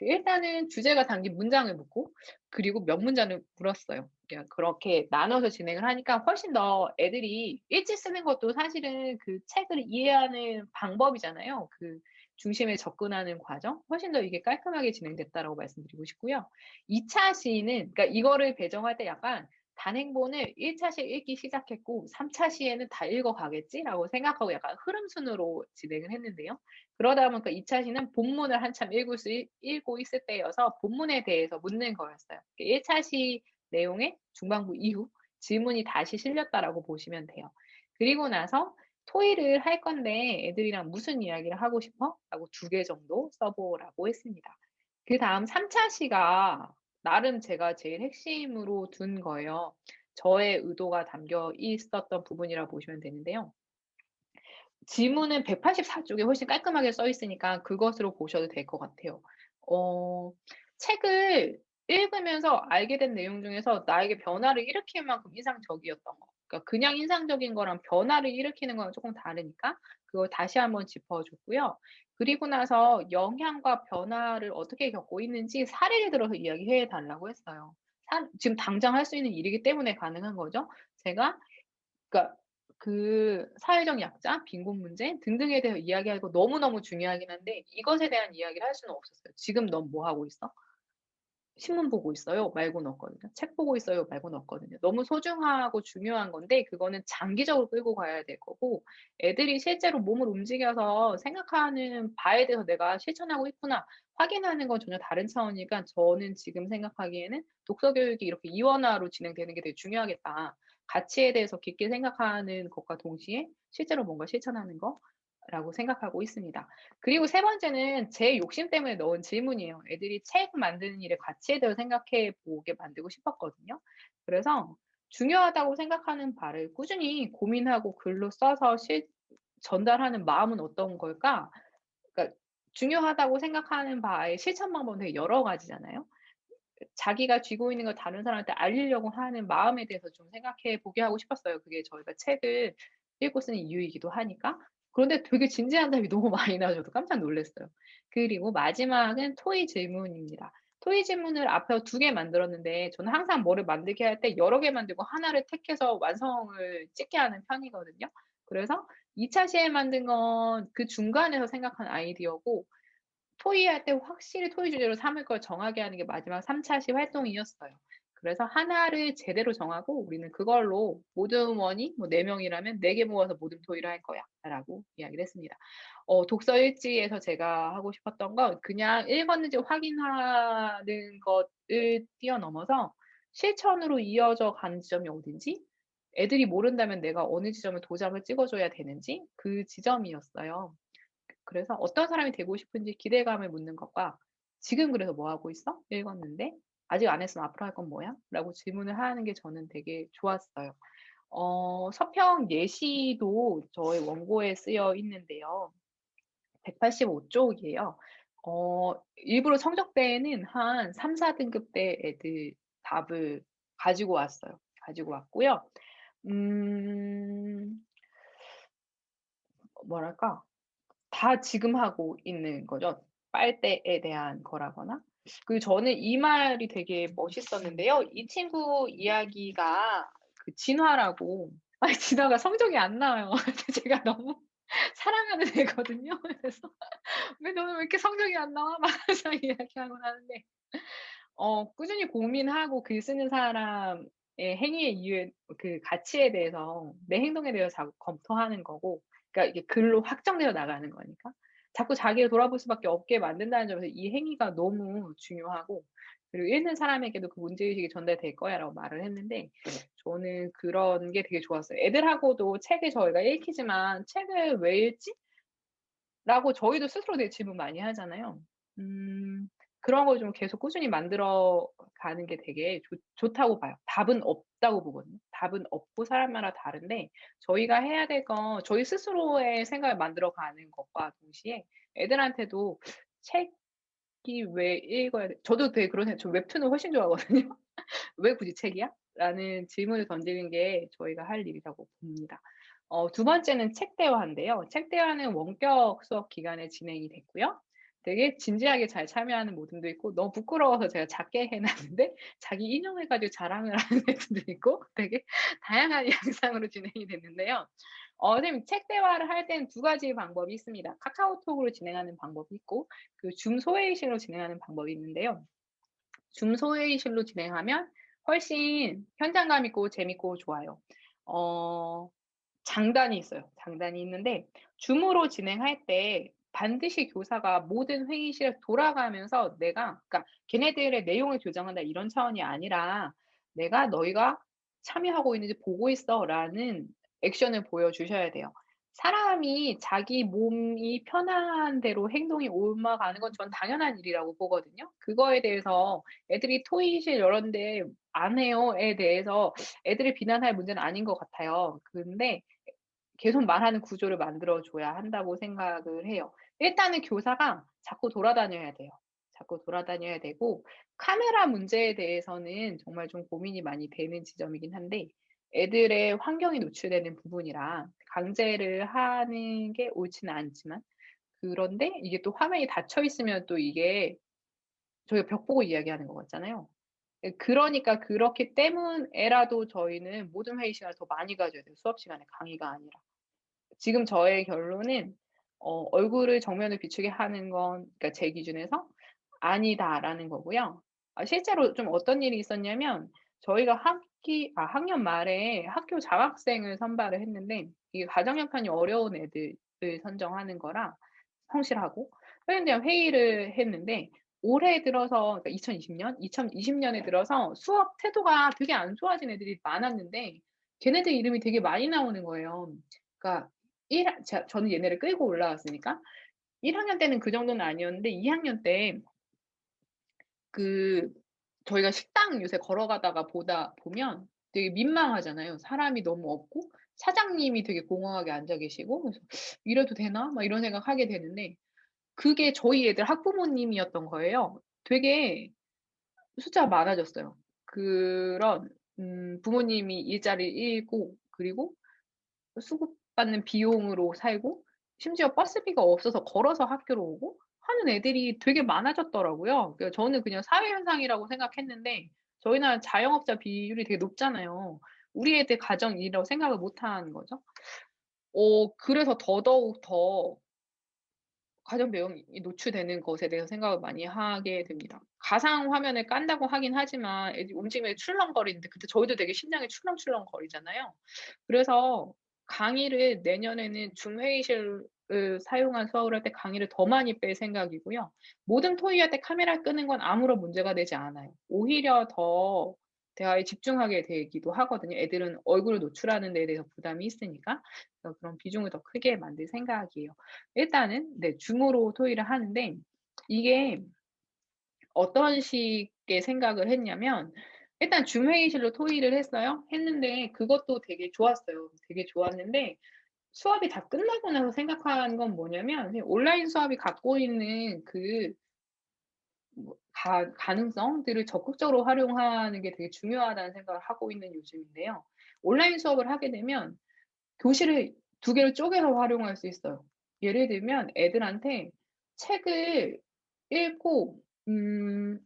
일단은 주제가 담긴 문장을 묻고 그리고 명문장을 물었어요. 그냥 그렇게 나눠서 진행을 하니까 훨씬 더 애들이 일지 쓰는 것도 사실은 그 책을 이해하는 방법이잖아요. 그 중심에 접근하는 과정 훨씬 더 이게 깔끔하게 진행됐다라고 말씀드리고 싶고요. 2 차 시는 그러니까 이거를 배정할 때 약간 단행본을 1 차시 읽기 시작했고 3 차시에는 다 읽어 가겠지라고 생각하고 약간 흐름 순으로 진행을 했는데요. 그러다 보니까 2 차시는 본문을 한참 읽고 있을 때여서 본문에 대해서 묻는 거였어요. 1 차시 내용의 중반부 이후 질문이 다시 실렸다라고 보시면 돼요. 그리고 나서 "토의를 할 건데 애들이랑 무슨 이야기를 하고 싶어?" 라고 2개 정도 써 보라고 했습니다. 그다음 3 차시가 나름 제가 제일 핵심으로 둔 거예요. 저의 의도가 담겨 있었던 부분이라고 보시면 되는데요. 지문은 184 쪽에 훨씬 깔끔하게 써 있으니까 그것으로 보셔도 될 것 같아요. 어 책을 읽으면서 알게 된 내용 중에서 나에게 변화를 일으킬 만큼 인상적이었던 거. 그러니까 그냥 인상적인 거랑 변화를 일으키는 거랑 쪼끔 다르니까 그걸 다시 한번 짚어 줬고요. 그리고 나서 영향과 변화를 어떻게 겪고 있는지 사례를 들어서 이야기해 달라고 했어요. 지금 당장 할 수 있는 일이기 때문에 가능한 거죠. 제가 그러니까 그 사회적 약자, 빈곤 문제 등등에 대해서 이야기하는 거 너무너무 중요하긴 한데 이것에 대한 이야기를 할 수는 없었어요. "지금 넌 뭐 하고 있어?" "신문 보고 있어요." 말고는 없거든요. "책 보고 있어요." 말고는 없거든요. 너무 소중하고 중요한 건데 그거는 장기적으로 끌고 가야 될 거고 애들이 실제로 몸을 움직여서 생각하는 바에 대해서 '내가 실천하고 있구나.' 확인하는 건 전혀 다른 차원이니까 저는 지금 생각하기에는 '독서 교육이 이렇게 이원화로 진행되는 게 되게 중요하겠다.' 가치에 대해서 깊게 생각하는 것과 동시에 실제로 뭔가 실천하는 거라고 생각하고 있습니다. 그리고 세 번째는 제 욕심 때문에 넣은 질문이에요. 애들이 책 만드는 일의 가치에 대해서 생각해 보게 만들고 싶었거든요. 그래서 중요하다고 생각하는 바를 꾸준히 고민하고 글로 써서 전달하는 마음은 어떤 걸까? 그러니까 중요하다고 생각하는 바의 실천 방법은 되게 여러 가지잖아요. 자기가 쥐고 있는 걸 다른 사람한테 알리려고 하는 마음에 대해서 좀 생각해 보게 하고 싶었어요. 그게 저희가 책을 읽고 쓰는 이유이기도 하니까. 그런데 되게 진지한 답이 너무 많이 나와서 저도 깜짝 놀랐어요. 그리고 마지막은 토의 질문입니다. 토의 질문을 앞에 두 개 만들었는데 저는 항상 뭐를 만들게 할 때 여러 개 만들고 하나를 택해서 완성을 찍게 하는 편이거든요. 그래서 2차 시에 만든 건 그 중간에서 생각한 아이디어고 토의할 때 확실히 토의 주제로 삼을 걸 정하게 하는 게 마지막 3차 시 활동이었어요. 그래서 하나를 제대로 정하고 "우리는 그걸로 모든 원이 뭐 4 명이라면 4개 모아서 모든 토의를 할 거야."라고 이야기를 했습니다. 독서 일지에서 제가 하고 싶었던 건 그냥 읽었는지 확인하는 것을 뛰어넘어서 실천으로 이어져 가는 지점이 어딘지, 애들이 모른다면 내가 어느 지점에 도장을 찍어 줘야 되는지 그 지점이었어요. 그래서 어떤 사람이 되고 싶은지 기대감을 묻는 것과 "지금 그래서 뭐 하고 있어? 읽었는데. 아직 안 했으면 앞으로 할 건 뭐야?" 라고 질문을 하는 게 저는 되게 좋았어요. 서평 예시도 저의 원고에 쓰여 있는데요. 185 쪽이에요. 일부러 성적대에는 한 3-4 등급대 애들 답을 가지고 왔어요. 가지고 왔고요. 음 뭐랄까? 다 지금 하고 있는 거죠. 빨대에 대한 거라거나. 그리고 저는 이 말이 되게 멋있었는데요. 이 친구 이야기가 그 진화라고 아니 진화가 성적이 안 나와요. 근데 제가 너무 사랑하는 애거든요. 그래서 "왜 너는 왜 이렇게 성적이 안 나와?" 막 항상 이야기하곤 하는데 꾸준히 고민하고 글 쓰는 사람의 행위의 이유에 그 가치에 대해서 내 행동에 대해서 자꾸 검토하는 거고 그러니까 이게 글로 확정되어 나가는 거니까 자꾸 자기를 돌아볼 수밖에 없게 만든다는 점에서 이 행위가 너무 중요하고 그리고 읽는 사람에게도 그 문제의식이 전달될 거야라고 말을 했는데 저는 그런 게 되게 좋았어요. 애들하고도 책을 저희가 읽히지만 '책을 왜 읽지?' 라고 저희도 스스로 되게 질문 많이 하잖아요. 음 그런 걸 좀 계속 꾸준히 만들어 가는 게 되게 좋다고 봐요. 답은 없다고 보거든요. 답은 없고 사람마다 다른데 저희가 해야 될 건 저희 스스로의 생각을 만들어 가는 것과 동시에 애들한테도 책이 왜 읽어야 돼 저도 되게 그런 저 웹툰을 훨씬 좋아하거든요. '왜 굳이 책이야?' 라는 질문을 던지는 게 저희가 할 일이라고 봅니다. 두 번째는 책 대화인데요. 책 대화는 원격 수업 기간에 진행이 됐고요. 되게 진지하게 잘 참여하는 모든도 있고 너무 부끄러워서 제가 작게 해 놨는데 자기 인용해 가지고 자랑을 하는 애들도 있고 되게 다양한 양상으로 진행이 됐는데요. 선생님 책 대화를 할 때는 두 가지 방법이 있습니다. 카카오톡으로 진행하는 방법이 있고 그 줌 소회의실로 진행하는 방법이 있는데요. 줌 소회의실로 진행하면 훨씬 현장감 있고 재밌고 좋아요. 어 장단이 있어요. 장단이 있는데 줌으로 진행할 때 반드시 교사가 모든 회의실에 돌아가면서 내가 그러니까 "걔네들의 내용을 교정한다." 이런 차원이 아니라 "내가 너희가 참여하고 있는지 보고 있어."라는 액션을 보여주셔야 돼요. 사람이 자기 몸이 편한 대로 행동이 옮아가는 건 전 당연한 일이라고 보거든요. 그거에 대해서 애들이 "토의실 열었는데 안 해요."에 대해서 애들을 비난할 문제는 아닌 것 같아요. 근데 계속 말하는 구조를 만들어 줘야 한다고 생각을 해요. 일단은 교사가 자꾸 돌아다녀야 돼요. 자꾸 돌아다녀야 되고, 카메라 문제에 대해서는 정말 좀 고민이 많이 되는 지점이긴 한데, 애들의 환경이 노출되는 부분이라 강제를 하는 게 옳지는 않지만, 그런데 이게 또 화면이 닫혀 있으면 또 이게 저희가 벽 보고 이야기하는 것 같잖아요. 예, 그러니까 그렇기 때문에라도 저희는 모든 회의 시간을 더 많이 가져야 돼요, 수업 시간에 강의가 아니라. 지금 저의 결론은 얼굴을 정면을 비추게 하는 건, 그러니까 제 기준에서 아니다라는 거고요. 실제로 좀 어떤 일이 있었냐면, 저희가 학년 말에 학교 장학생을 선발을 했는데, 이게 가정 형편이 어려운 애들을 선정하는 거라 성실하고 회원들이랑 회의를 했는데, 올해 들어서, 그러니까 2020년에 들어서 수업 태도가 되게 안 좋아진 애들이 많았는데, 걔네들 이름이 되게 많이 나오는 거예요. 그러니까 저는 얘네를 끌고 올라왔으니까 1 학년 때는 그 정도는 아니었는데, 2 학년 때 그 저희가 식당 요새 걸어가다가 보다 보면 되게 민망하잖아요. 사람이 너무 없고 사장님이 되게 공허하게 앉아 계시고, 그래서 '이래도 되나?' 막 이런 생각하게 되는데, 그게 저희 애들 학부모님이었던 거예요. 되게 숫자가 많아졌어요. 그런 부모님이 일자리를 잃고, 그리고 수급받는 비용으로 살고, 심지어 버스비가 없어서 걸어서 학교로 오고 하는 애들이 되게 많아졌더라고요. 그래서 저는 그냥 사회 현상이라고 생각했는데, 저희 나라 자영업자 비율이 되게 높잖아요. 우리 애들 가정 일이라고 생각을 못 하는 거죠. 그래서 더더욱 더 가정 배경이 노출되는 것에 대해서 생각을 많이 하게 됩니다. 가상 화면을 깐다고 하긴 하지만 애들이 움직임이 출렁거리는데, 그때 저희도 되게 심장이 출렁출렁거리잖아요. 그래서 강의를 내년에는 줌 회의실을 사용한 수업을 할 때 강의를 더 많이 뺄 생각이고요. 모든 토의할 때 카메라 끄는 건 아무런 문제가 되지 않아요. 오히려 더 대화에 집중하게 되기도 하거든요. 애들은 얼굴을 노출하는 데에 대해서 부담이 있으니까. 그래서 그런 비중을 더 크게 만들 생각이에요. 일단은 네, 줌으로 토의를 하는데, 이게 어떤 식의 생각을 했냐면, 일단 줌 회의실로 토의를 했어요. 했는데 그것도 되게 좋았어요. 되게 좋았는데, 수업이 다 끝나고 나서 생각한 건 뭐냐면, 그냥 온라인 수업이 갖고 있는 그 뭐 가능성들을 적극적으로 활용하는 게 되게 중요하다는 생각을 하고 있는 요즘인데요. 온라인 수업을 하게 되면 교실을 두 개로 쪼개서 활용할 수 있어요. 예를 들면 애들한테 책을 읽고,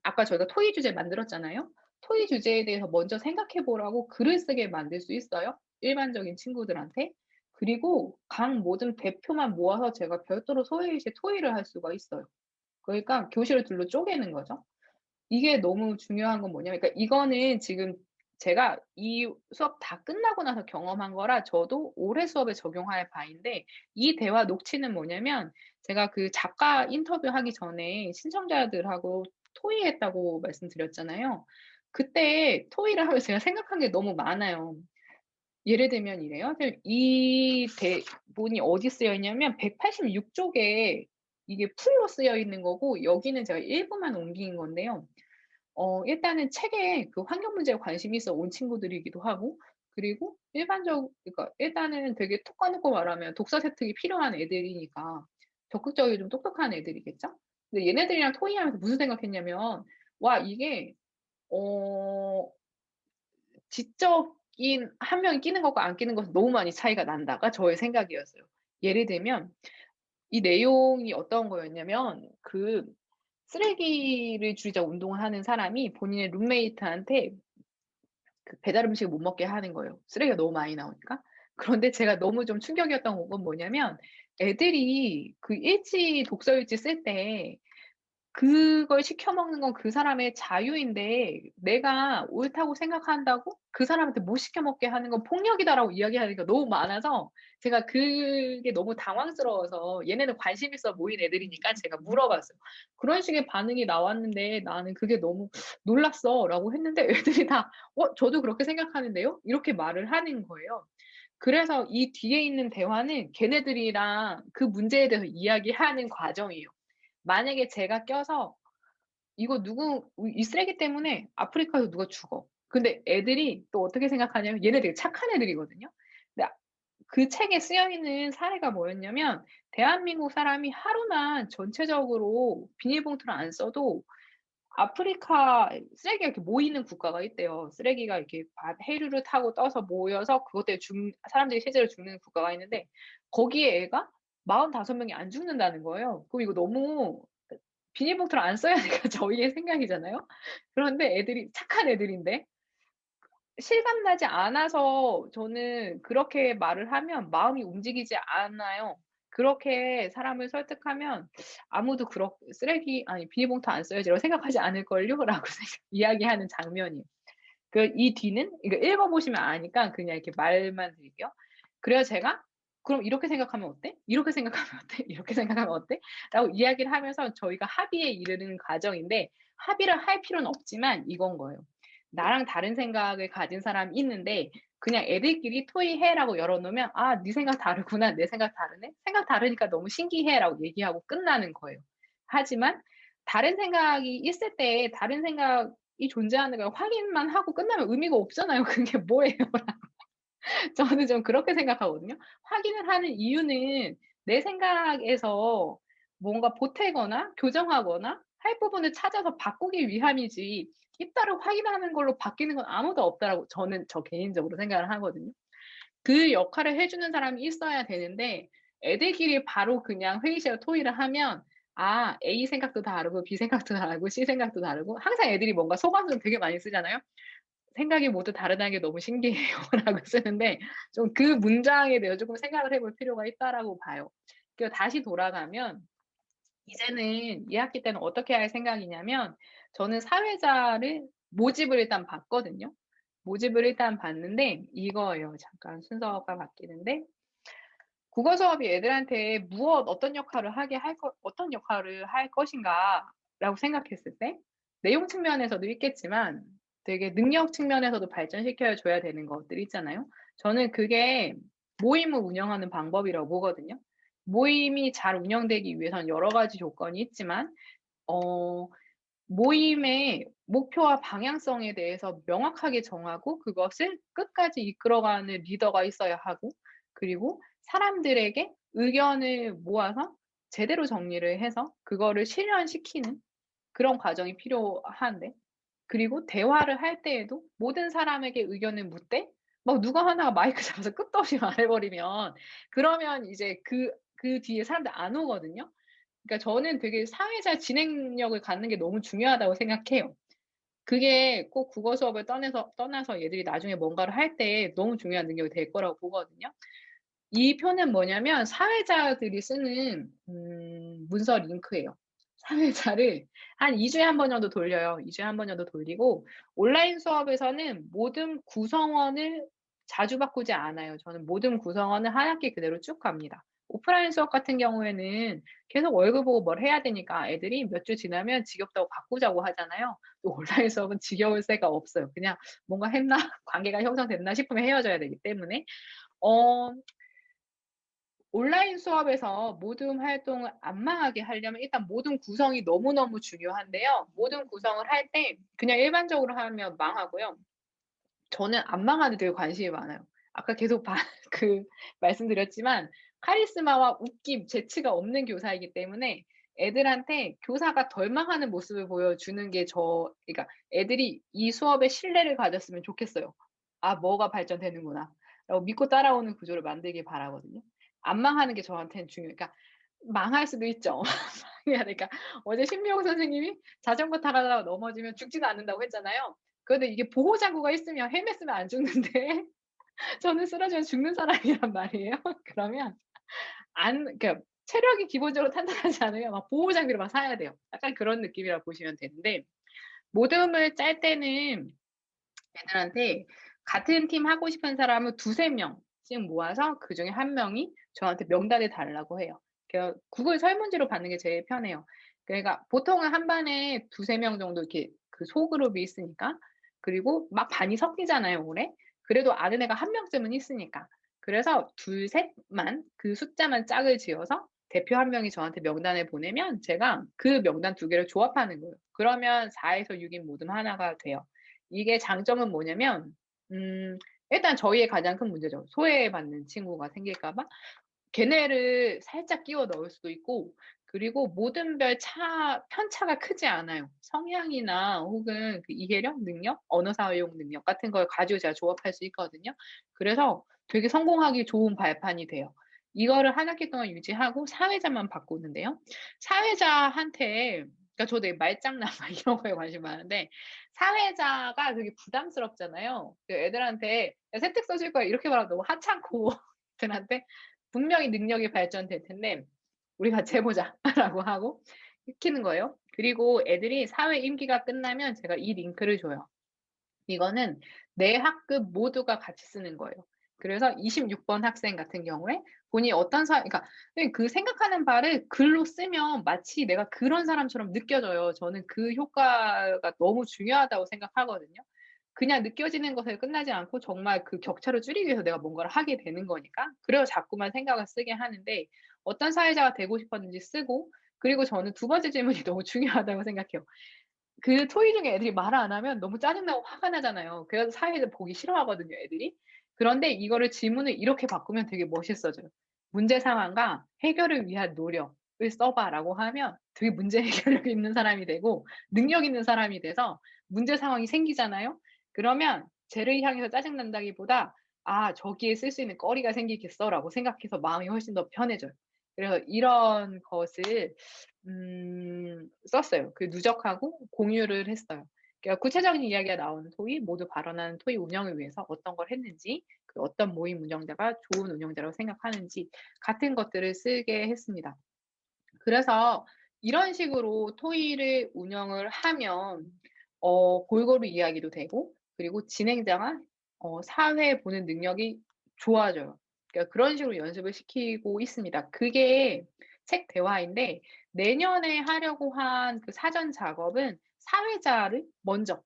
아까 저희가 토의 주제 만들었잖아요. 토의 주제에 대해서 먼저 생각해 보라고 글을 쓰게 만들 수 있어요, 일반적인 친구들한테. 그리고 각 모든 대표만 모아서 제가 별도로 소회의실 토의를 할 수가 있어요. 그러니까 교실을 둘로 쪼개는 거죠. 이게 너무 중요한 건 뭐냐면, 그러니까 이거는 지금 제가 이 수업 다 끝나고 나서 경험한 거라 저도 올해 수업에 적용할 바인데, 이 대화 녹취는 뭐냐면, 제가 그 작가 인터뷰하기 전에 신청자들하고 토의했다고 말씀드렸잖아요. 그때 토의를 하면서 제가 생각한 게 너무 많아요. 예를 들면 이래요. 이 대본이 어디 쓰여 있냐면 186 쪽에 이게 풀로 쓰여 있는 거고, 여기는 제가 일부만 옮긴 건데요. 일단은 책에 그 환경 문제에 관심이 있어 온 친구들이기도 하고, 그리고 그러니까 일단은 되게 톡 까놓고 말하면 독서 습득이 필요한 애들이니까 적극적이고 좀 똑똑한 애들이겠죠? 근데 얘네들이랑 토의하면서 무슨 생각했냐면, 와, 이게 어 지적인 한 명이 끼는 것과 안 끼는 것은 너무 많이 차이가 난다가 저의 생각이었어요. 예를 들면 이 내용이 어떤 거였냐면, 쓰레기를 줄이자 운동을 하는 사람이 본인의 룸메이트한테 그 배달 음식을 못 먹게 하는 거예요, 쓰레기가 너무 많이 나오니까. 그런데 제가 너무 좀 충격이었던 건 뭐냐면, 애들이 그 독서 일지 쓸 때 그걸 시켜 먹는 건 그 사람의 자유인데, 내가 옳다고 생각한다고 그 사람한테 못 시켜 먹게 하는 건 폭력이다라고 이야기하는 게 너무 많아서, 제가 그게 너무 당황스러워서, 얘네는 관심 있어 모인 애들이니까 제가 물어봤어요. "그런 식의 반응이 나왔는데 나는 그게 너무 놀랐어."라고 했는데, 애들이 다 저도 그렇게 생각하는데요." 이렇게 말을 하는 거예요. 그래서 이 뒤에 있는 대화는 걔네들이랑 그 문제에 대해서 이야기하는 과정이에요. 만약에 제가 껴서 "이거 이 쓰레기 때문에 아프리카에서 누가 죽어." 근데 애들이 또 어떻게 생각하냐면, 얘네 되게 착한 애들이거든요. 근데 그 책에 쓰여 있는 사례가 뭐였냐면, 대한민국 사람이 하루만 전체적으로 비닐봉투를 안 써도 아프리카 쓰레기가 이렇게 모이는 국가가 있대요. 쓰레기가 이렇게 해류를 타고 떠서 모여서 그것 때문에 사람들이 실제로 죽는 국가가 있는데 거기에 애가 45 명이 안 죽는다는 거예요. 그럼 이거 너무 비닐봉투를 안 써야 되니까 저희의 생각이잖아요. 그런데 애들이 착한 애들인데 실감나지 않아서 저는 그렇게 말을 하면 마음이 움직이지 않아요. 그렇게 사람을 설득하면 아무도 쓰레기 아니 '비닐봉투 안 써야지.'라고 생각하지 않을걸요?'라고 이야기하는 장면이에요. 이 뒤는 이거 읽어 보시면 아니까 그냥 이렇게 말만 드릴게요. 그래서 제가 "그럼 이렇게 생각하면 어때? 이렇게 생각하면 어때? 이렇게 생각하면 어때?" 라고 이야기를 하면서 저희가 합의에 이르는 과정인데 합의를 할 필요는 없지만 이건 거예요. 나랑 다른 생각을 가진 사람이 있는데 그냥 애들끼리 "토의해."라고 열어 놓으면 "아 네 생각 다르구나. 내 생각 다르네. 생각 다르니까 너무 신기해."라고 얘기하고 끝나는 거예요. 하지만 다른 생각이 있을 때 다른 생각이 존재하는 걸 확인만 하고 끝나면 의미가 없잖아요. 그게 뭐예요? 저는 좀 그렇게 생각하거든요. 확인을 하는 이유는 내 생각에서 뭔가 보태거나 교정하거나 할 부분을 찾아서 바꾸기 위함이지 잇따라 확인하는 걸로 바뀌는 건 아무도 없다라고 저는 저 개인적으로 생각을 하거든요. 그 역할을 해 주는 사람이 있어야 되는데 애들끼리 바로 그냥 회의실에서 토의를 하면 아 A 생각도 다르고 B 생각도 다르고 C 생각도 다르고 항상 애들이 뭔가 소감정 되게 많이 쓰잖아요. "생각이 모두 다르다는 게 너무 신기해요."라고 쓰는데 좀 그 문장에 대해서 쪼끔 생각을 해볼 필요가 있다라고 봐요. 다시 돌아가면 이제는 2 학기 때는 어떻게 할 생각이냐면 저는 사회자를 모집을 일단 봤거든요. 모집을 일단 봤는데 이거예요. 잠깐 순서가 바뀌는데 국어 수업이 애들한테 어떤 역할을 할 것인가라고 생각했을 때 내용 측면에서도 있겠지만 되게 능력 측면에서도 발전시켜 줘야 되는 것들이 있잖아요. 저는 그게 모임을 운영하는 방법이라고 보거든요. 모임이 잘 운영되기 위해서는 여러 가지 조건이 있지만 어 모임의 목표와 방향성에 대해서 명확하게 정하고 그것을 끝까지 이끌어가는 리더가 있어야 하고 그리고 사람들에게 의견을 모아서 제대로 정리를 해서 그거를 실현시키는 그런 과정이 필요한데 그리고 대화를 할 때에도 모든 사람에게 의견을 묻되 막 누가 하나가 마이크 잡아서 끝도 없이 말해 버리면 그러면 이제 그 뒤에 사람들 안 오거든요. 그러니까 저는 되게 사회자 진행력을 갖는 게 너무 중요하다고 생각해요. 그게 꼭 국어 수업을 떠나서 얘들이 나중에 뭔가를 할 때 너무 중요한 능력이 될 거라고 보거든요. 이 표는 뭐냐면 사회자들이 쓰는 문서 링크예요. 사회자를 한 2 주에 한 번 정도 돌려요. 2 주에 한 번 정도 돌리고 온라인 수업에서는 모든 구성원을 자주 바꾸지 않아요. 저는 모든 구성원을 한 학기 그대로 쭉 갑니다. 오프라인 수업 같은 경우에는 계속 얼굴 보고 뭘 해야 되니까 애들이 몇 주 지나면 지겹다고 바꾸자고 하잖아요. 또 온라인 수업은 지겨울 새가 없어요. 그냥 뭔가 했나 관계가 형성됐나 싶으면 헤어져야 되기 때문에. 어 온라인 수업에서 모든 활동을 안 망하게 하려면 일단 모든 구성이 너무너무 중요한데요. 모든 구성을 할 때 그냥 일반적으로 하면 망하고요. 저는 안 망하는 데에 관심이 많아요. 아까 계속 그 말씀드렸지만 카리스마와 웃김, 재치가 없는 교사이기 때문에 애들한테 교사가 덜 망하는 모습을 보여주는 게 그러니까 애들이 이 수업에 신뢰를 가졌으면 좋겠어요. '아 뭐가 발전되는구나.' 라고 믿고 따라오는 구조를 만들길 바라거든요. 안 망하는 게 저한테는 그러니까 망할 수도 있죠. 해야 되니까 어제 신미용 선생님이 자전거 타다가 넘어지면 죽지도 않는다고 했잖아요. 그런데 이게 보호장구가 있으면 헬멧 쓰면 안 죽는데 저는 쓰러지면 죽는 사람이란 말이에요. 그러면 그러니까 체력이 기본적으로 탄탄하지 않으면 막 보호 장비를 막 사야 돼요. 약간 그런 느낌이라고 보시면 되는데 모듬을 짤 때는 애들한테 같은 팀 하고 싶은 사람을 2-3 명씩 모아서 그중에 1 명이 저한테 명단을 달라고 해요. 구글 설문지로 받는 게 제일 편해요. 그러니까 보통은 한 반에 2-3명 정도 이렇게 그 소그룹이 있으니까. 그리고 막 반이 섞이잖아요, 올해. 그래도 아는 애가 1 명쯤은 있으니까. 그래서 2-3만 그 숫자만 짝을 지어서 대표 1 명이 저한테 명단을 보내면 제가 그 명단 2 개를 조합하는 거예요. 그러면 4에서 6 인 모듬 하나가 돼요. 이게 장점은 뭐냐면 일단 저희의 가장 큰 문제죠. 소외받는 친구가 생길까 봐. 걔네를 살짝 끼워 넣을 수도 있고, 그리고 모든 별 편차가 크지 않아요. 성향이나 혹은 그 이해력, 능력, 언어 사용 능력 같은 걸 가지고 제가 조합할 수 있거든요. 그래서 되게 성공하기 좋은 발판이 돼요. 이거를 한 학기 동안 유지하고 사회자만 바꾸는데요. 사회자한테, 그러니까 저도 말장난 막 이런 거에 관심 많은데, 사회자가 되게 부담스럽잖아요. 그 애들한테 "야 세특 써 줄 거야." 이렇게 말하면 너무 하찮고 애들한테 분명히 능력이 발전될 텐데 "우리 같이 해 보자."라고 하고 시키는 거예요. 그리고 애들이 사회 임기가 끝나면 제가 이 링크를 줘요. 이거는 내 학급 모두가 같이 쓰는 거예요. 그래서 26번 학생 같은 경우에 본인이 어떤 그러니까 그 생각하는 바를 글로 쓰면 마치 내가 그런 사람처럼 느껴져요. 저는 그 효과가 너무 중요하다고 생각하거든요. 그냥 느껴지는 것에 끝나지 않고 정말 그 격차를 줄이기 위해서 내가 뭔가를 하게 되는 거니까. 그래서 자꾸만 생각을 쓰게 하는데 어떤 사회자가 되고 싶었는지 쓰고, 그리고 저는 두 번째 질문이 너무 중요하다고 생각해요. 그 토의 중에 애들이 말을 안 하면 너무 짜증나고 화가 나잖아요. 그래서 사회를 보기 싫어하거든요, 애들이. 그런데 이거를 질문을 이렇게 바꾸면 되게 멋있어져요. "문제 상황과 해결을 위한 노력을 써 봐."라고 하면 되게 문제 해결력 있는 사람이 되고 능력 있는 사람이 돼서 문제 상황이 생기잖아요. 그러면 쟤를 향해서 짜증 난다기보다 '아 저기에 쓸 수 있는 거리가 생기겠어.'라고 생각해서 마음이 훨씬 더 편해져요. 그래서 이런 것을 썼어요. 그 누적하고 공유를 했어요. 그러니까 구체적인 이야기가 나오는 토의, 모두 발언하는 토의 운영을 위해서 어떤 걸 했는지, 그 어떤 모임 운영자가 좋은 운영자라고 생각하는지 같은 것들을 쓰게 했습니다. 그래서 이런 식으로 토의를 운영을 하면 골고루 이야기도 되고, 그리고 진행자가 사회 보는 능력이 좋아져요. 그러니까 그런 식으로 연습을 시키고 있습니다. 그게 책 대화인데 내년에 하려고 한 그 사전 작업은 사회자를 먼저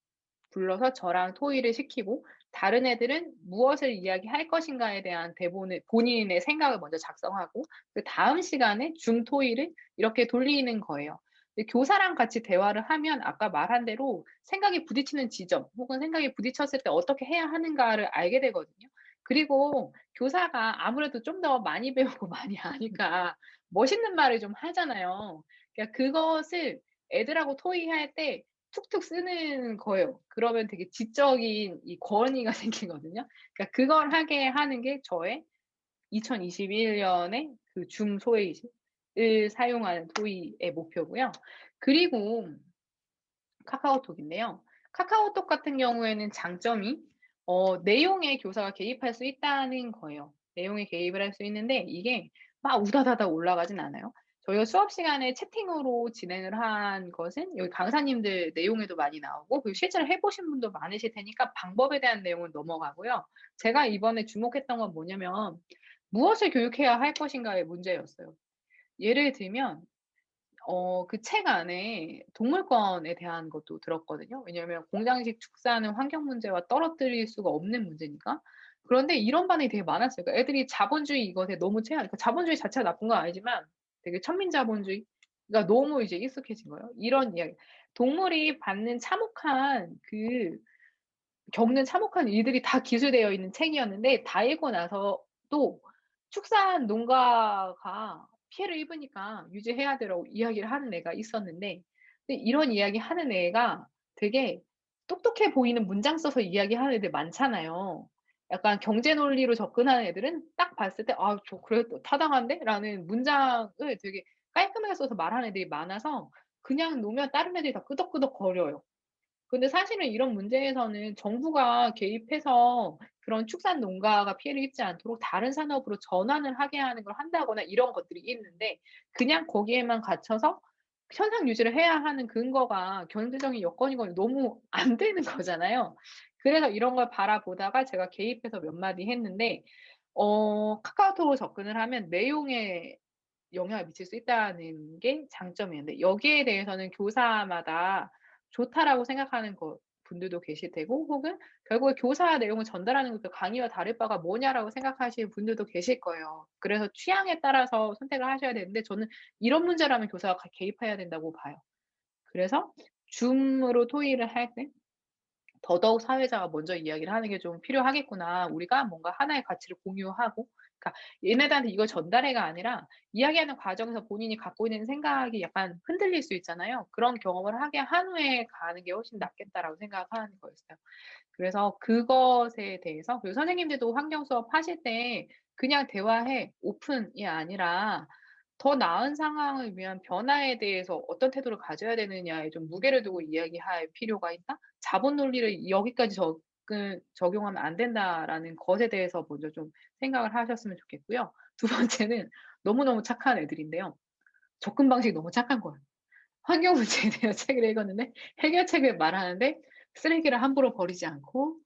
불러서 저랑 토의를 시키고 다른 애들은 무엇을 이야기할 것인가에 대한 대본을 본인의 생각을 먼저 작성하고 그다음 시간에 줌 토의를 이렇게 돌리는 거예요. 근데 교사랑 같이 대화를 하면 아까 말한 대로 생각이 부딪히는 지점 혹은 생각이 부딪혔을 때 어떻게 해야 하는가를 알게 되거든요. 그리고 교사가 아무래도 좀 더 많이 배우고 많이 아니까 멋있는 말을 좀 하잖아요. 그러니까 그것을 애들하고 토의할 때 툭툭 쓰는 거예요. 그러면 되게 지적인 이 권위가 생기거든요. 그러니까 그걸 하게 하는 게 저의 2021 년에 그 줌 소외의식을 사용하는 토의의 목표고요. 그리고 카카오톡인데요. 카카오톡 같은 경우에는 장점이 내용에 교사가 개입할 수 있다는 거예요. 내용에 개입을 할 수 있는데 이게 막 우다다다 올라가진 않아요. 저희가 수업 시간에 채팅으로 진행을 한 것은 여기 강사님들 내용에도 많이 나오고 그리고 실제로 해 보신 분도 많으실 테니까 방법에 대한 내용은 넘어가고요. 제가 이번에 주목했던 건 뭐냐면 무엇을 교육해야 할 것인가의 문제였어요. 예를 들면 그 책 안에 동물권에 대한 것도 들었거든요. 왜냐하면 공장식 축사는 환경 문제와 떨어뜨릴 수가 없는 문제니까. 그런데 이런 반응이 되게 많았어요. 그러니까 애들이 자본주의 이것에 너무 그러니까 자본주의 자체가 나쁜 건 아니지만 되게 천민자본주의가 너무 이제 익숙해진 거예요. 이런 이야기. 동물이 받는 참혹한 겪는 참혹한 일들이 다 기술되어 있는 책이었는데 다 읽고 나서도 축산 농가가 피해를 입으니까 유지해야 되라고 이야기를 하는 애가 있었는데 근데 이런 이야기하는 애가 되게 똑똑해 보이는 문장 써서 이야기하는 애들 많잖아요. 약간 경제 논리로 접근하는 애들은 딱 봤을 때 '아 저 그래도 타당한데?'라는 문장을 되게 깔끔하게 써서 말하는 애들이 많아서 그냥 놓으면 다른 애들이 다 끄덕끄덕거려요. 근데 사실은 이런 문제에서는 정부가 개입해서 그런 축산 농가가 피해를 입지 않도록 다른 산업으로 전환을 하게 하는 걸 한다거나 이런 것들이 있는데 그냥 거기에만 갇혀서 현상 유지를 해야 하는 근거가 경제적인 여건이건 너무 안 되는 거잖아요. 그래서 이런 걸 바라보다가 제가 개입해서 몇 마디 했는데 카카오톡으로 접근을 하면 내용에 영향을 미칠 수 있다는 게 장점이었는데 여기에 대해서는 교사마다 좋다라고 생각하는 분들도 계실 테고 혹은 결국에 교사 내용을 전달하는 것도 강의와 다를 바가 뭐냐라고 생각하시는 분들도 계실 거예요. 그래서 취향에 따라서 선택을 하셔야 되는데 저는 이런 문제라면 교사가 개입해야 된다고 봐요. 그래서 줌으로 토의를 할 때 더더욱 사회자가 먼저 이야기를 하는 게 좀 필요하겠구나. 우리가 뭔가 하나의 가치를 공유하고 그러니까 얘네들한테 이걸 전달해가 아니라 이야기하는 과정에서 본인이 갖고 있는 생각이 약간 흔들릴 수 있잖아요. 그런 경험을 하게 한 후에 가는 게 훨씬 낫겠다라고 생각하는 거였어요. 그래서 그것에 대해서 그리고 선생님들도 환경 수업 하실 때 그냥 대화해 오픈이 아니라 더 나은 상황을 위한 변화에 대해서 어떤 태도를 가져야 되느냐에 좀 무게를 두고 이야기할 필요가 있다. 자본 논리를 여기까지 적용하면 안 된다라는 것에 대해서 먼저 좀 생각을 하셨으면 좋겠고요. 두 번째는 너무너무 착한 애들인데요. 접근 방식이 너무 착한 거예요. 환경 문제에 대한 책을 읽었는데 해결책을 말하는데 쓰레기를 함부로 버리지 않고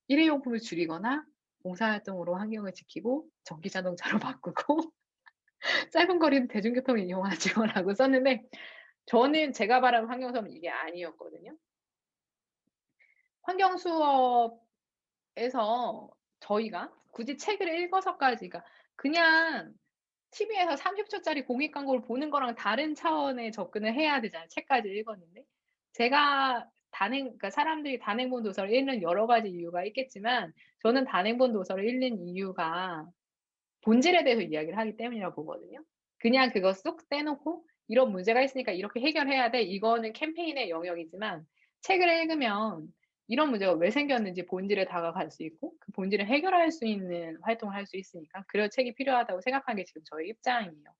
일회용품을 줄이거나 봉사활동으로 환경을 지키고 전기 자동차로 바꾸고 짧은 거리는 대중교통을 이용하지요라고 썼는데 저는 제가 바라는 환경 수업은 이게 아니었거든요. 환경 수업에서 저희가 굳이 책을 읽어서까지 그러니까 그냥 TV에서 30초짜리 공익 광고를 보는 거랑 다른 차원의 접근을 해야 되잖아요, 책까지 읽었는데. 제가 그러니까 사람들이 단행본 도서를 읽는 여러 가지 이유가 있겠지만 저는 단행본 도서를 읽는 이유가 본질에 대해서 이야기를 하기 때문이라고 보거든요. 그냥 그거 쏙 떼놓고 "이런 문제가 있으니까 이렇게 해결해야 돼." 이거는 캠페인의 영역이지만 책을 읽으면 이런 문제가 왜 생겼는지 본질에 다가갈 수 있고 그 본질을 해결할 수 있는 활동을 할 수 있으니까 그래서 책이 필요하다고 생각하는 게 지금 저의 입장이에요.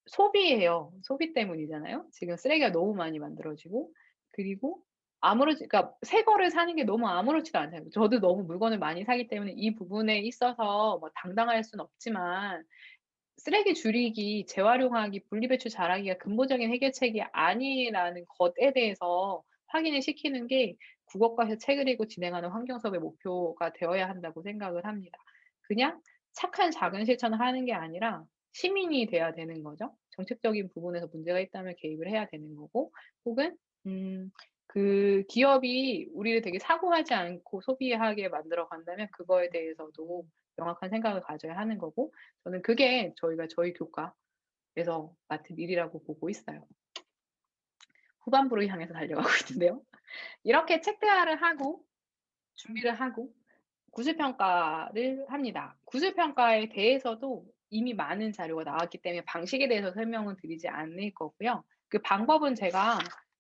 소비예요. 소비 때문이잖아요. 지금 쓰레기가 너무 많이 만들어지고 그리고 그러니까 새 거를 사는 게 너무 아무렇지도 않잖아요. 저도 너무 물건을 많이 사기 때문에 이 부분에 있어서 뭐 당당할 수는 없지만 쓰레기 줄이기, 재활용하기, 분리배출 잘하기가 근본적인 해결책이 아니라는 것에 대해서 확인을 시키는 게 국어과에서 책을 읽고 진행하는 환경 수업의 목표가 되어야 한다고 생각을 합니다. 그냥 착한 작은 실천을 하는 게 아니라 시민이 돼야 되는 거죠. 정책적인 부분에서 문제가 있다면 개입을 해야 되는 거고 혹은 그 기업이 우리를 되게 사고하지 않고 소비하게 만들어 간다면 그거에 대해서도 명확한 생각을 가져야 하는 거고 저는 그게 저희 교과에서 맡은 일이라고 보고 있어요. 후반부를 향해서 달려가고 있는데요. 이렇게 책 대화를 하고 준비를 하고 구술평가를 합니다. 구술평가에 대해서도 이미 많은 자료가 나왔기 때문에 방식에 대해서 설명은 드리지 않을 거고요. 그 방법은 제가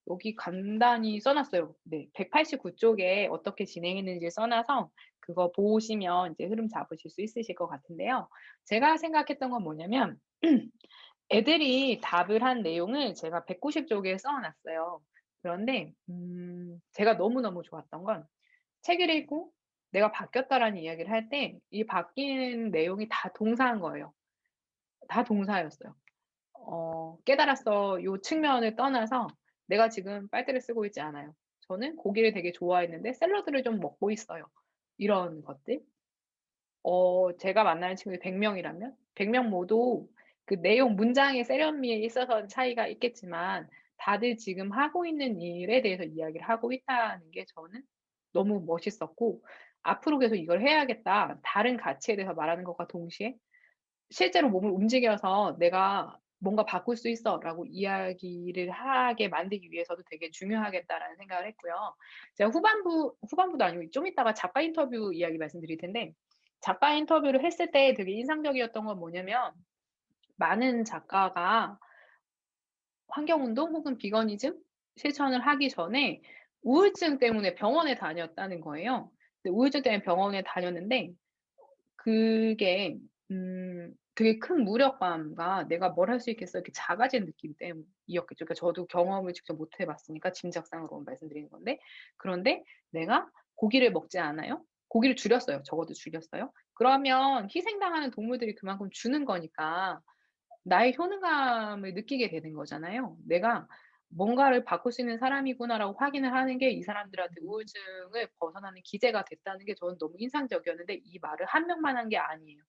여기 간단히 써 놨어요. 네. 189쪽에 어떻게 진행했는지 써 놔서 그거 보시면 이제 흐름 잡으실 수 있으실 것 같은데요. 제가 생각했던 건 뭐냐면 애들이 답을 한 내용을 제가 190쪽에 써 놨어요. 그런데 제가 너무너무 좋았던 건 책을 읽고 내가 바뀌었다라는 이야기를 할 때 이 바뀐 내용이 다 동사인 거예요. 다 동사였어요. "깨달았어." 요 측면을 떠나서 내가 지금 빨대를 쓰고 있지 않아요. 저는 고기를 되게 좋아했는데 샐러드를 좀 먹고 있어요. 이런 것들. 제가 만나는 친구들이 100 명이라면 100명 모두 그 내용 문장의 세련미에 있어서는 차이가 있겠지만 다들 지금 하고 있는 일에 대해서 이야기를 하고 있다는 게 저는 너무 멋있었고 '앞으로 계속 이걸 해야겠다.' 다른 가치에 대해서 말하는 것과 동시에 실제로 몸을 움직여서 "내가 뭔가 바꿀 수 있어."라고 이야기를 하게 만들기 위해서도 되게 중요하겠다라는 생각을 했고요. 제가 후반부도 아니고 좀 이따가 작가 인터뷰 이야기 말씀드릴 텐데 작가 인터뷰를 했을 때 되게 인상적이었던 건 뭐냐면 많은 작가가 환경운동 혹은 비거니즘 실천을 하기 전에 우울증 때문에 병원에 다녔다는 거예요. 근데 우울증 때문에 병원에 다녔는데 그게 되게 큰 무력감과 '내가 뭘 할 수 있겠어.' 이렇게 작아진 느낌 때문이었겠죠. 그러니까 저도 경험을 직접 못해 봤으니까 짐작상으로만 말씀드리는 건데 그런데 내가 고기를 먹지 않아요? 고기를 줄였어요. 적어도 줄였어요. 그러면 희생당하는 동물들이 그만큼 주는 거니까 나의 효능감을 느끼게 되는 거잖아요. '내가 뭔가를 바꿀 수 있는 사람이구나.'라고 확인을 하는 게 이 사람들한테 우울증을 벗어나는 기제가 됐다는 게 저는 너무 인상적이었는데 이 말을 한 명만 한 게 아니에요.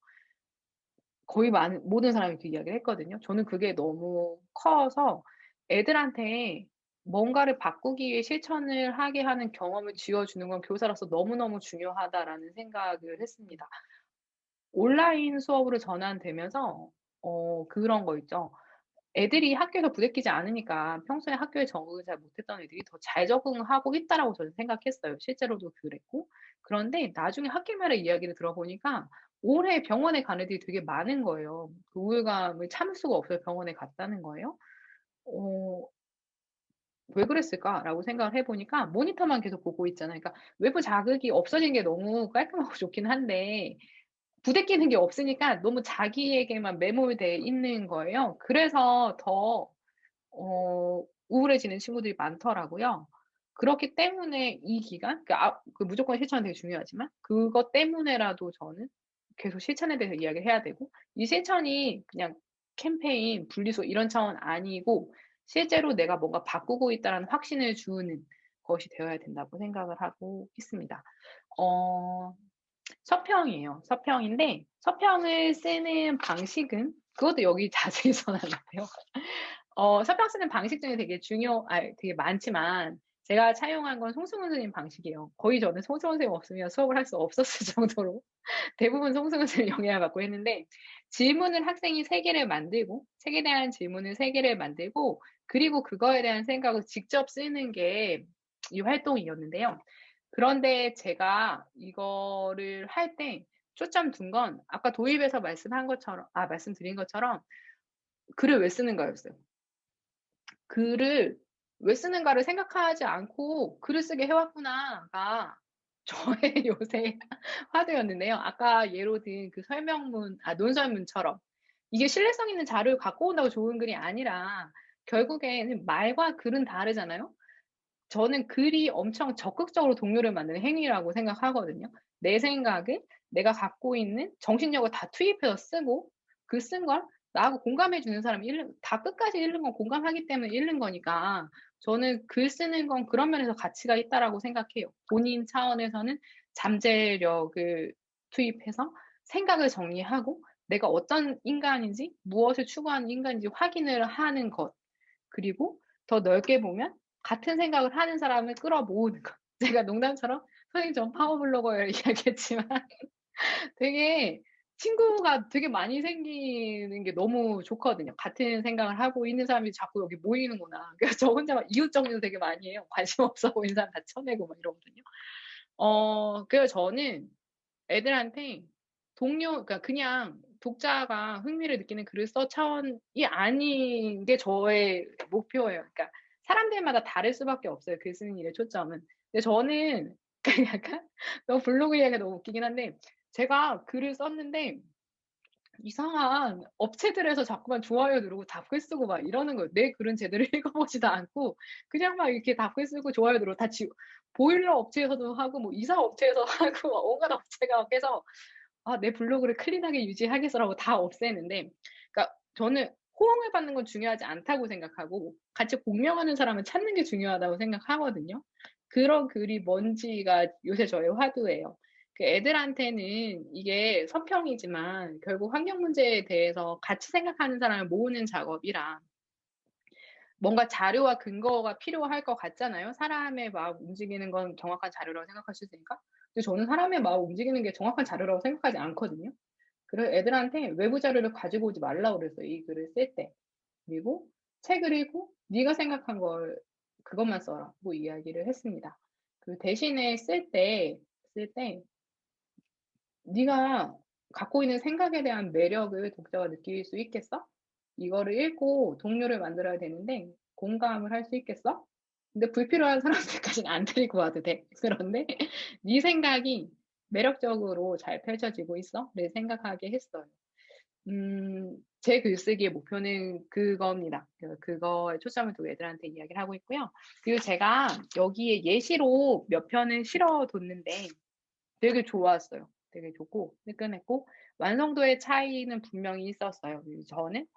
거의 많은 모든 사람이 그 이야기를 했거든요. 저는 그게 너무 커서 애들한테 뭔가를 바꾸기 위해 실천을 하게 하는 경험을 쥐어 주는 건 교사로서 너무너무 중요하다라는 생각을 했습니다. 온라인 수업으로 전환되면서 그런 거 있죠. 애들이 학교에서 부대끼지 않으니까 평소에 학교에 적응을 잘 못했던 애들이 더 잘 적응하고 있다라고 저는 생각했어요. 실제로도 그랬고. 그런데 나중에 학기말에 이야기를 들어보니까 올해 병원에 간 애들이 되게 많은 거예요. 그 우울감을 참을 수가 없어서 병원에 갔다는 거예요. 어 '왜 그랬을까?'라고 생각을 해 보니까 모니터만 계속 보고 있잖아요. 그러니까 외부 자극이 없어진 게 너무 깔끔하고 좋긴 한데 부대끼는 게 없으니까 너무 자기에게만 매몰돼 있는 거예요. 그래서 더 우울해지는 친구들이 많더라고요. 그렇기 때문에 이 기간 그 무조건 실천은 되게 중요하지만 그것 때문에라도 저는 계속 실천에 대해서 이야기를 해야 되고 이 실천이 그냥 캠페인, 분리수거 이런 차원 아니고 실제로 '내가 뭔가 바꾸고 있다.'라는 확신을 주는 것이 되어야 된다고 생각을 하고 있습니다. 어 서평이에요. 서평인데 서평을 쓰는 방식은 그것도 여기 자세히 써놨는데요. 서평 쓰는 방식 중에 되게 많지만 제가 차용한 건 송승훈 선생님 방식이에요. 거의 저는 송승훈 선생님 없으면 수업을 할 수 없었을 정도로 대부분 송승훈 선생님 영향을 받고 했는데 질문을 학생이 3 개를 만들고 책에 대한 질문을 3 개를 만들고 그리고 그거에 대한 생각을 직접 쓰는 게 이 활동이었는데요. 그런데 제가 이거를 할 때 초점 둔 건 아까 도입에서 말씀드린 것처럼 '글을 왜 쓰는가.'였어요. 글을 왜 쓰는가를 생각하지 않고 '글을 쓰게 해 왔구나.'가 저의 요새 화두였는데요. 아까 예로 든 그 논설문처럼 이게 신뢰성 있는 자료를 갖고 온다고 좋은 글이 아니라 결국에는 말과 글은 다르잖아요. 저는 글이 엄청 적극적으로 동요를 만드는 행위라고 생각하거든요. 내 생각을 내가 갖고 있는 정신력을 다 투입해서 쓰고 그 쓴 걸 나하고 공감해 주는 사람이 끝까지 읽는 건 공감하기 때문에 읽는 거니까 저는 '글 쓰는 건 그런 면에서 가치가 있다.'라고 생각해요. 본인 차원에서는 잠재력을 투입해서 생각을 정리하고 내가 어떤 인간인지 무엇을 추구하는 인간인지 확인을 하는 것. 그리고 더 넓게 보면 같은 생각을 하는 사람을 끌어 모으는 것. 제가 농담처럼 "선생님 전 파워블로거예요." 이야기했지만 되게 친구가 되게 많이 생기는 게 너무 좋거든요. 같은 생각을 하고 있는 사람이 자꾸 여기 모이는구나. 그래서 저 혼자 막 이웃 정리도 되게 많이 해요. 관심 없어 보이는 사람 다 쳐내고 막 이러거든요. 그래서 저는 애들한테 그러니까 그냥 독자가 흥미를 느끼는 글을 써 차원이 아닌 게 저의 목표예요. 그러니까 사람들마다 다를 수밖에 없어요, 글 쓰는 일의 초점은. 근데 저는 그 약간 너무 블로그 이야기가 너무 웃기긴 한데 제가 글을 썼는데 이상한 업체들에서 자꾸만 좋아요 누르고 답글 쓰고 막 이러는 거예요. 내 글은 제대로 읽어보지도 않고 그냥 막 이렇게 답글 쓰고 좋아요 누르고 보일러 업체에서도 하고 뭐 이사 업체에서 하고 막 온갖 업체가 막 해서 '아 내 블로그를 클린하게 유지하겠어.'라고 다 없애는데 그러니까 저는 호응을 받는 건 중요하지 않다고 생각하고 같이 공명하는 사람을 찾는 게 중요하다고 생각하거든요. 그런 글이 뭔지가 요새 저의 화두예요. 그 애들한테는 이게 서평이지만 결국 환경 문제에 대해서 같이 생각하는 사람을 모으는 작업이라 뭔가 자료와 근거가 필요할 것 같잖아요. 사람의 마음 움직이는 건 정확한 자료라고 생각할 수 있으니까. 근데 저는 사람의 마음 움직이는 게 정확한 자료라고 생각하지 않거든요. 그래서 애들한테 외부 자료를 가지고 오지 말라고 그랬어요, 이 글을 쓸 때. 그리고 책을 읽고 네가 생각한 걸 그것만 써라고 이야기를 했습니다. 그 대신에 쓸 때 "네가 갖고 있는 생각에 대한 매력을 독자가 느낄 수 있겠어? 이거를 읽고 동료를 만들어야 되는데 공감을 할 수 있겠어? 근데 불필요한 사람들까지는 안 데리고 와도 돼. 그런데 네 생각이 매력적으로 잘 펼쳐지고 있어?"를 생각하게 했어요. 제 글쓰기의 목표는 그겁니다. 그거에 초점을 두고 애들한테 이야기를 하고 있고요. 그리고 제가 여기에 예시로 몇 편을 실어 뒀는데 되게 좋았어요. 되게 좋고 뜨끈했고 완성도의 차이는 분명히 있었어요. 저는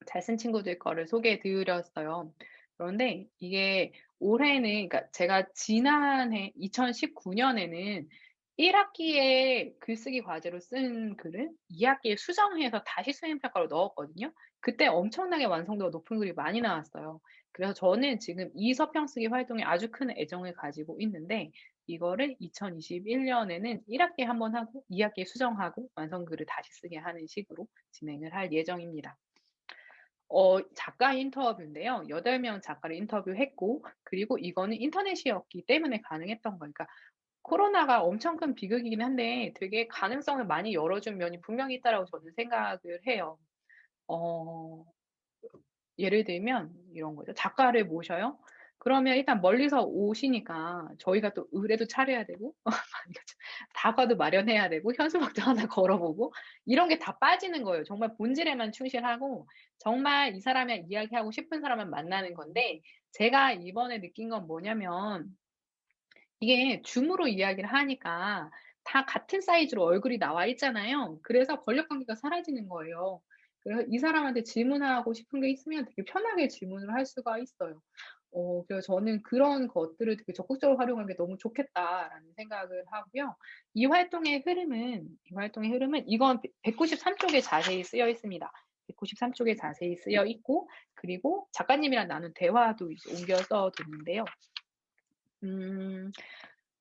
잘 쓴 친구들 거를 소개해 드렸어요. 그런데 이게 올해는 그러니까 제가 지난해 2019년에는 1 학기에 글쓰기 과제로 쓴 글을 2 학기에 수정해서 다시 수행 평가로 넣었거든요. 그때 엄청나게 완성도가 높은 글이 많이 나왔어요. 그래서 저는 지금 이 서평 쓰기 활동에 아주 큰 애정을 가지고 있는데 이거를 2021 년에는 1 학기에 1번 하고 2 학기에 수정하고 완성글을 다시 쓰게 하는 식으로 진행을 할 예정입니다. 작가 인터뷰인데요. 8명 작가를 인터뷰했고 그리고 이거는 인터넷이었기 때문에 가능했던 거예요. 그러니까 코로나가 엄청 큰 비극이긴 한데 되게 가능성을 많이 열어준 면이 분명히 있다라고 저는 생각을 해요. 어 예를 들면 이런 거죠. 작가를 모셔요. 그러면 일단 멀리서 오시니까 저희가 또 의뢰도 차려야 되고 다과도 마련해야 되고 현수막도 하나 걸어 보고 이런 게 다 빠지는 거예요. 정말 본질에만 충실하고 정말 이 사람이랑 이야기하고 싶은 사람만 만나는 건데, 제가 이번에 느낀 건 뭐냐면 이게 줌으로 이야기를 하니까 다 같은 사이즈로 얼굴이 나와 있잖아요. 그래서 권력 관계가 사라지는 거예요. 그래서 이 사람한테 질문하고 싶은 게 있으면 되게 편하게 질문을 할 수가 있어요. 그래서 저는 그런 것들을 되게 적극적으로 활용하는 게 너무 좋겠다라는 생각을 하고요. 이 활동의 흐름은 이건 193 쪽에 자세히 쓰여 있습니다. 193 쪽에 자세히 쓰여 있고, 그리고 작가님이랑 나눈 대화도 이제 옮겨 써 뒀는데요. 음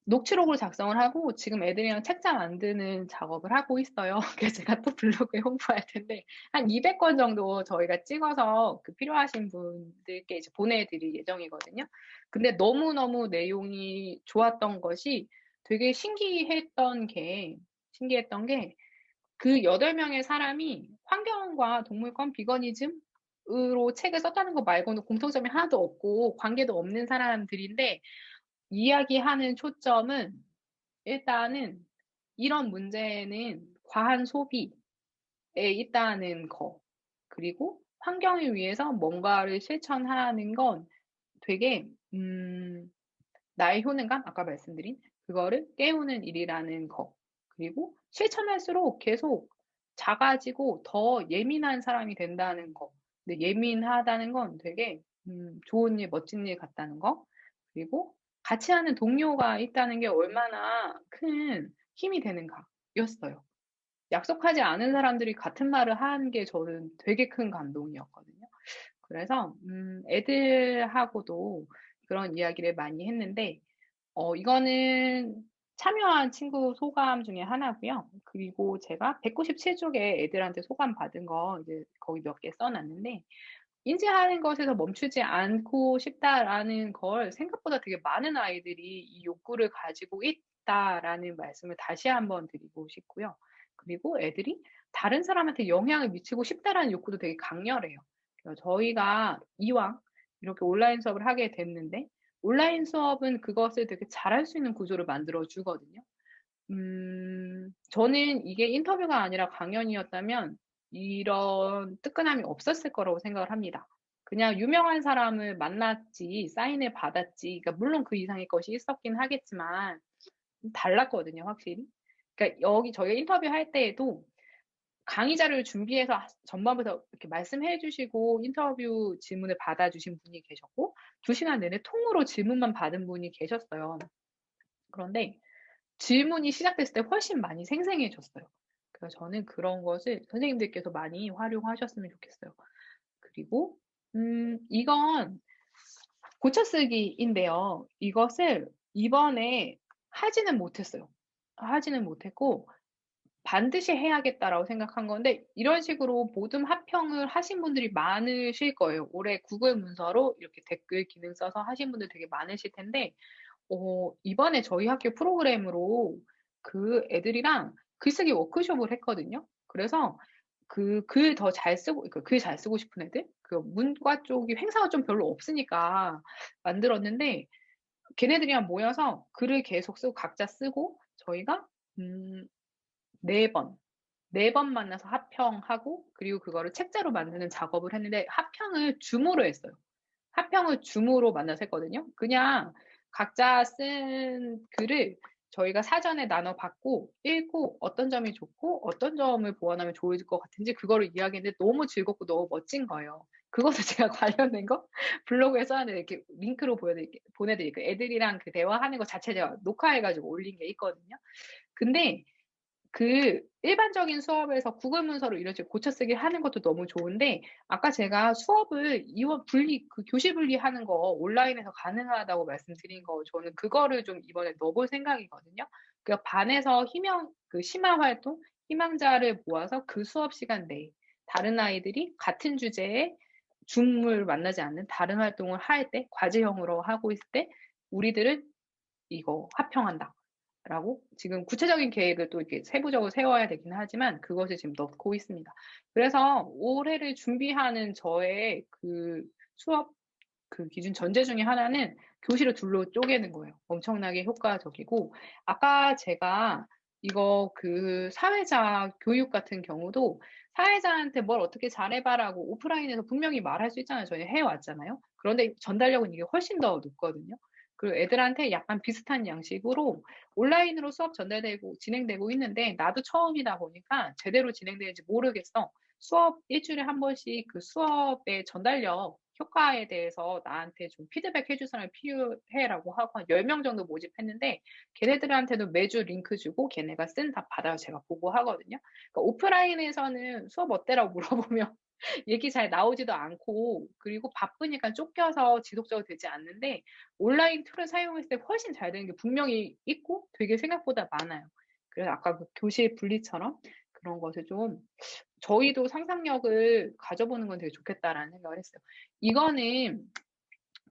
녹취록으로 작성을 하고 지금 애들이랑 책자 만드는 작업을 하고 있어요. 그래서 제가 또 블로그에 홍보할 텐데 한 200권 정도 저희가 찍어서 그 필요하신 분들께 이제 보내 드릴 예정이거든요. 근데 너무너무 내용이 좋았던 것이, 되게 신기했던 게 그 8명의 사람이 환경과 동물권, 비거니즘으로 책을 썼다는 거 말고는 공통점이 하나도 없고 관계도 없는 사람들인데, 이야기하는 초점은 일단은 이런 문제는 과한 소비에 있다는 거, 그리고 환경을 위해서 뭔가를 실천하는 건 되게 나의 효능감, 아까 말씀드린 그거를 깨우는 일이라는 거, 그리고 실천할수록 계속 작아지고 더 예민한 사람이 된다는 거. 근데 예민하다는 건 되게 좋은 일, 멋진 일 같다는 거. 그리고 같이 하는 동료가 있다는 게 얼마나 큰 힘이 되는가였어요. 약속하지 않은 사람들이 같은 말을 하는 게 저는 되게 큰 감동이었거든요. 그래서 애들하고도 그런 이야기를 많이 했는데, 이거는 참여한 친구 소감 중에 하나고요. 그리고 제가 197 쪽에 애들한테 소감 받은 거 이제 거기 몇 개 써 놨는데, "인지하는 것에서 멈추지 않고 싶다."라는 걸 생각보다 되게 많은 아이들이 이 욕구를 가지고 있다라는 말씀을 다시 한번 드리고 싶고요. 그리고 애들이 다른 사람한테 영향을 미치고 싶다라는 욕구도 되게 강렬해요. 그래서 저희가 이왕 이렇게 온라인 수업을 하게 됐는데, 온라인 수업은 그것을 되게 잘할 수 있는 구조를 만들어 주거든요. 저는 이게 인터뷰가 아니라 강연이었다면 이런 뜨끈함이 없었을 거라고 생각을 합니다. 그냥 유명한 사람을 만났지 사인을 받았지, 그러니까 물론 그 이상의 것이 있었긴 하겠지만 달랐거든요, 확실히. 그러니까 여기 저희가 인터뷰할 때에도 강의 자료를 준비해서 전반부터 이렇게 말씀해 주시고 인터뷰 질문을 받아 주신 분이 계셨고, 2 시간 내내 통으로 질문만 받은 분이 계셨어요. 그런데 질문이 시작됐을 때 훨씬 많이 생생해졌어요. 그래서 저는 그런 것을 선생님들께서 많이 활용하셨으면 좋겠어요. 그리고 이건 고쳐쓰기인데요. 이것을 이번에 하지는 못했어요. 하지는 못했고 '반드시 해야겠다.'라고 생각한 건데, 이런 식으로 모둠 합평을 하신 분들이 많으실 거예요. 올해 구글 문서로 이렇게 댓글 기능 써서 하신 분들 되게 많으실 텐데, 이번에 저희 학교 프로그램으로 그 애들이랑 글쓰기 워크숍을 했거든요. 그래서 그 글 더 잘 쓰고, 그 글 잘 쓰고 싶은 애들, 그 문과 쪽이 행사가 좀 별로 없으니까 만들었는데, 걔네들이랑 모여서 글을 계속 쓰고 각자 쓰고 저희가 음 4 번, 4번 만나서 합평하고, 그리고 그거를 책자로 만드는 작업을 했는데 합평을 줌으로 했어요. 합평을 줌으로 만나서 했거든요. 그냥 각자 쓴 글을 저희가 사전에 나눠 받고 읽고 어떤 점이 좋고 어떤 점을 보완하면 좋을 것 같은지 그거를 이야기했는데 너무 즐겁고 너무 멋진 거예요. 그것도 제가 관련된 거 블로그에 써 놨는데 이렇게 링크로 보내 드릴게요. 애들이랑 그 대화하는 거 자체 제가 녹화해 가지고 올린 게 있거든요. 근데 그 일반적인 수업에서 구글 문서로 이런 식으로 고쳐쓰기 하는 것도 너무 좋은데, 아까 제가 수업을 이원 분리, 그 교실 분리하는 거 온라인에서 가능하다고 말씀드린 거, 저는 그거를 좀 이번에 넣어 볼 생각이거든요. 그러니까 반에서 심화 활동, 희망자를 모아서 그 수업 시간 내에 다른 아이들이 같은 주제에 줌을 만나지 않는 다른 활동을 할 때, 과제형으로 하고 있을 때 우리들은 이거 합평한다. 라고 지금 구체적인 계획을 또 이렇게 세부적으로 세워야 되긴 하지만 그것을 지금 넣고 있습니다. 그래서 올해를 준비하는 저의 그 수업 그 기준 전제 중에 하나는 교실을 둘로 쪼개는 거예요. 엄청나게 효과적이고 아까 제가 이거 그 사회자 교육 같은 경우도 사회자한테 "뭘 어떻게 잘해 봐."라고 오프라인에서 분명히 말할 수 있잖아요. 저희 해 왔잖아요. 그런데 전달력은 이게 훨씬 더 높거든요. 그리고 애들한테 약간 비슷한 양식으로 온라인으로 수업 전달되고 진행되고 있는데 나도 처음이다 보니까 제대로 진행되는지 모르겠어. 수업 1 주일에 한 번씩 그 수업의 전달력 효과에 대해서 나한테 좀 피드백 해 줄 사람이 필요해라고 하고 한 10명 정도 모집했는데 걔네들한테도 매주 링크 주고 걔네가 쓴 답 받아서 제가 보고 하거든요. 그러니까 오프라인에서는 "수업 어때?"라고 물어보면 얘기 잘 나오지도 않고 그리고 바쁘니까 쫓겨서 지속적으로 되지 않는데 온라인 툴을 사용했을 때 훨씬 잘 되는 게 분명히 있고 되게 생각보다 많아요. 그래서 아까 그 교실 분리처럼 그런 것을 좀 저희도 상상력을 가져보는 건 되게 좋겠다라는 생각을 했어요. 이거는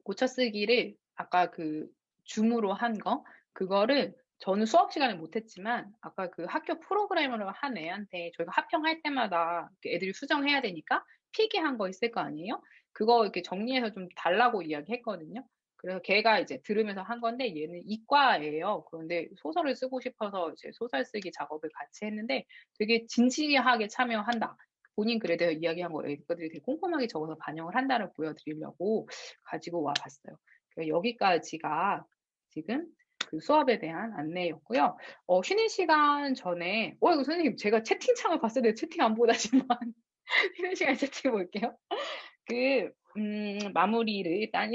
고쳐 쓰기를 아까 그 줌으로 한 거 그거를 저는 수업 시간에 못 했지만 아까 그 학교 프로그램으로 한 애한테 저희가 합평할 때마다 그 애들이 수정해야 되니까 필기한 거 있을 거 아니에요? 그거 이렇게 정리해서 좀 달라고 이야기했거든요. 그래서 걔가 이제 들으면서 한 건데 얘는 이과예요. 그런데 소설을 쓰고 싶어서 이제 소설 쓰기 작업을 같이 했는데 되게 진지하게 참여한다. 본인 글에 대해 이야기한 거 애들이 되게 꼼꼼하게 적어서 반영을 한다를 보여드리려고 가지고 와 봤어요. 여기까지가 지금 그 수업에 대한 안내였고요. 쉬는 시간 전에 이거 선생님 제가 채팅창을 봤어야 되는데 채팅 안 보다지만 쉬는 시간에 채팅 볼게요. 마무리를 일단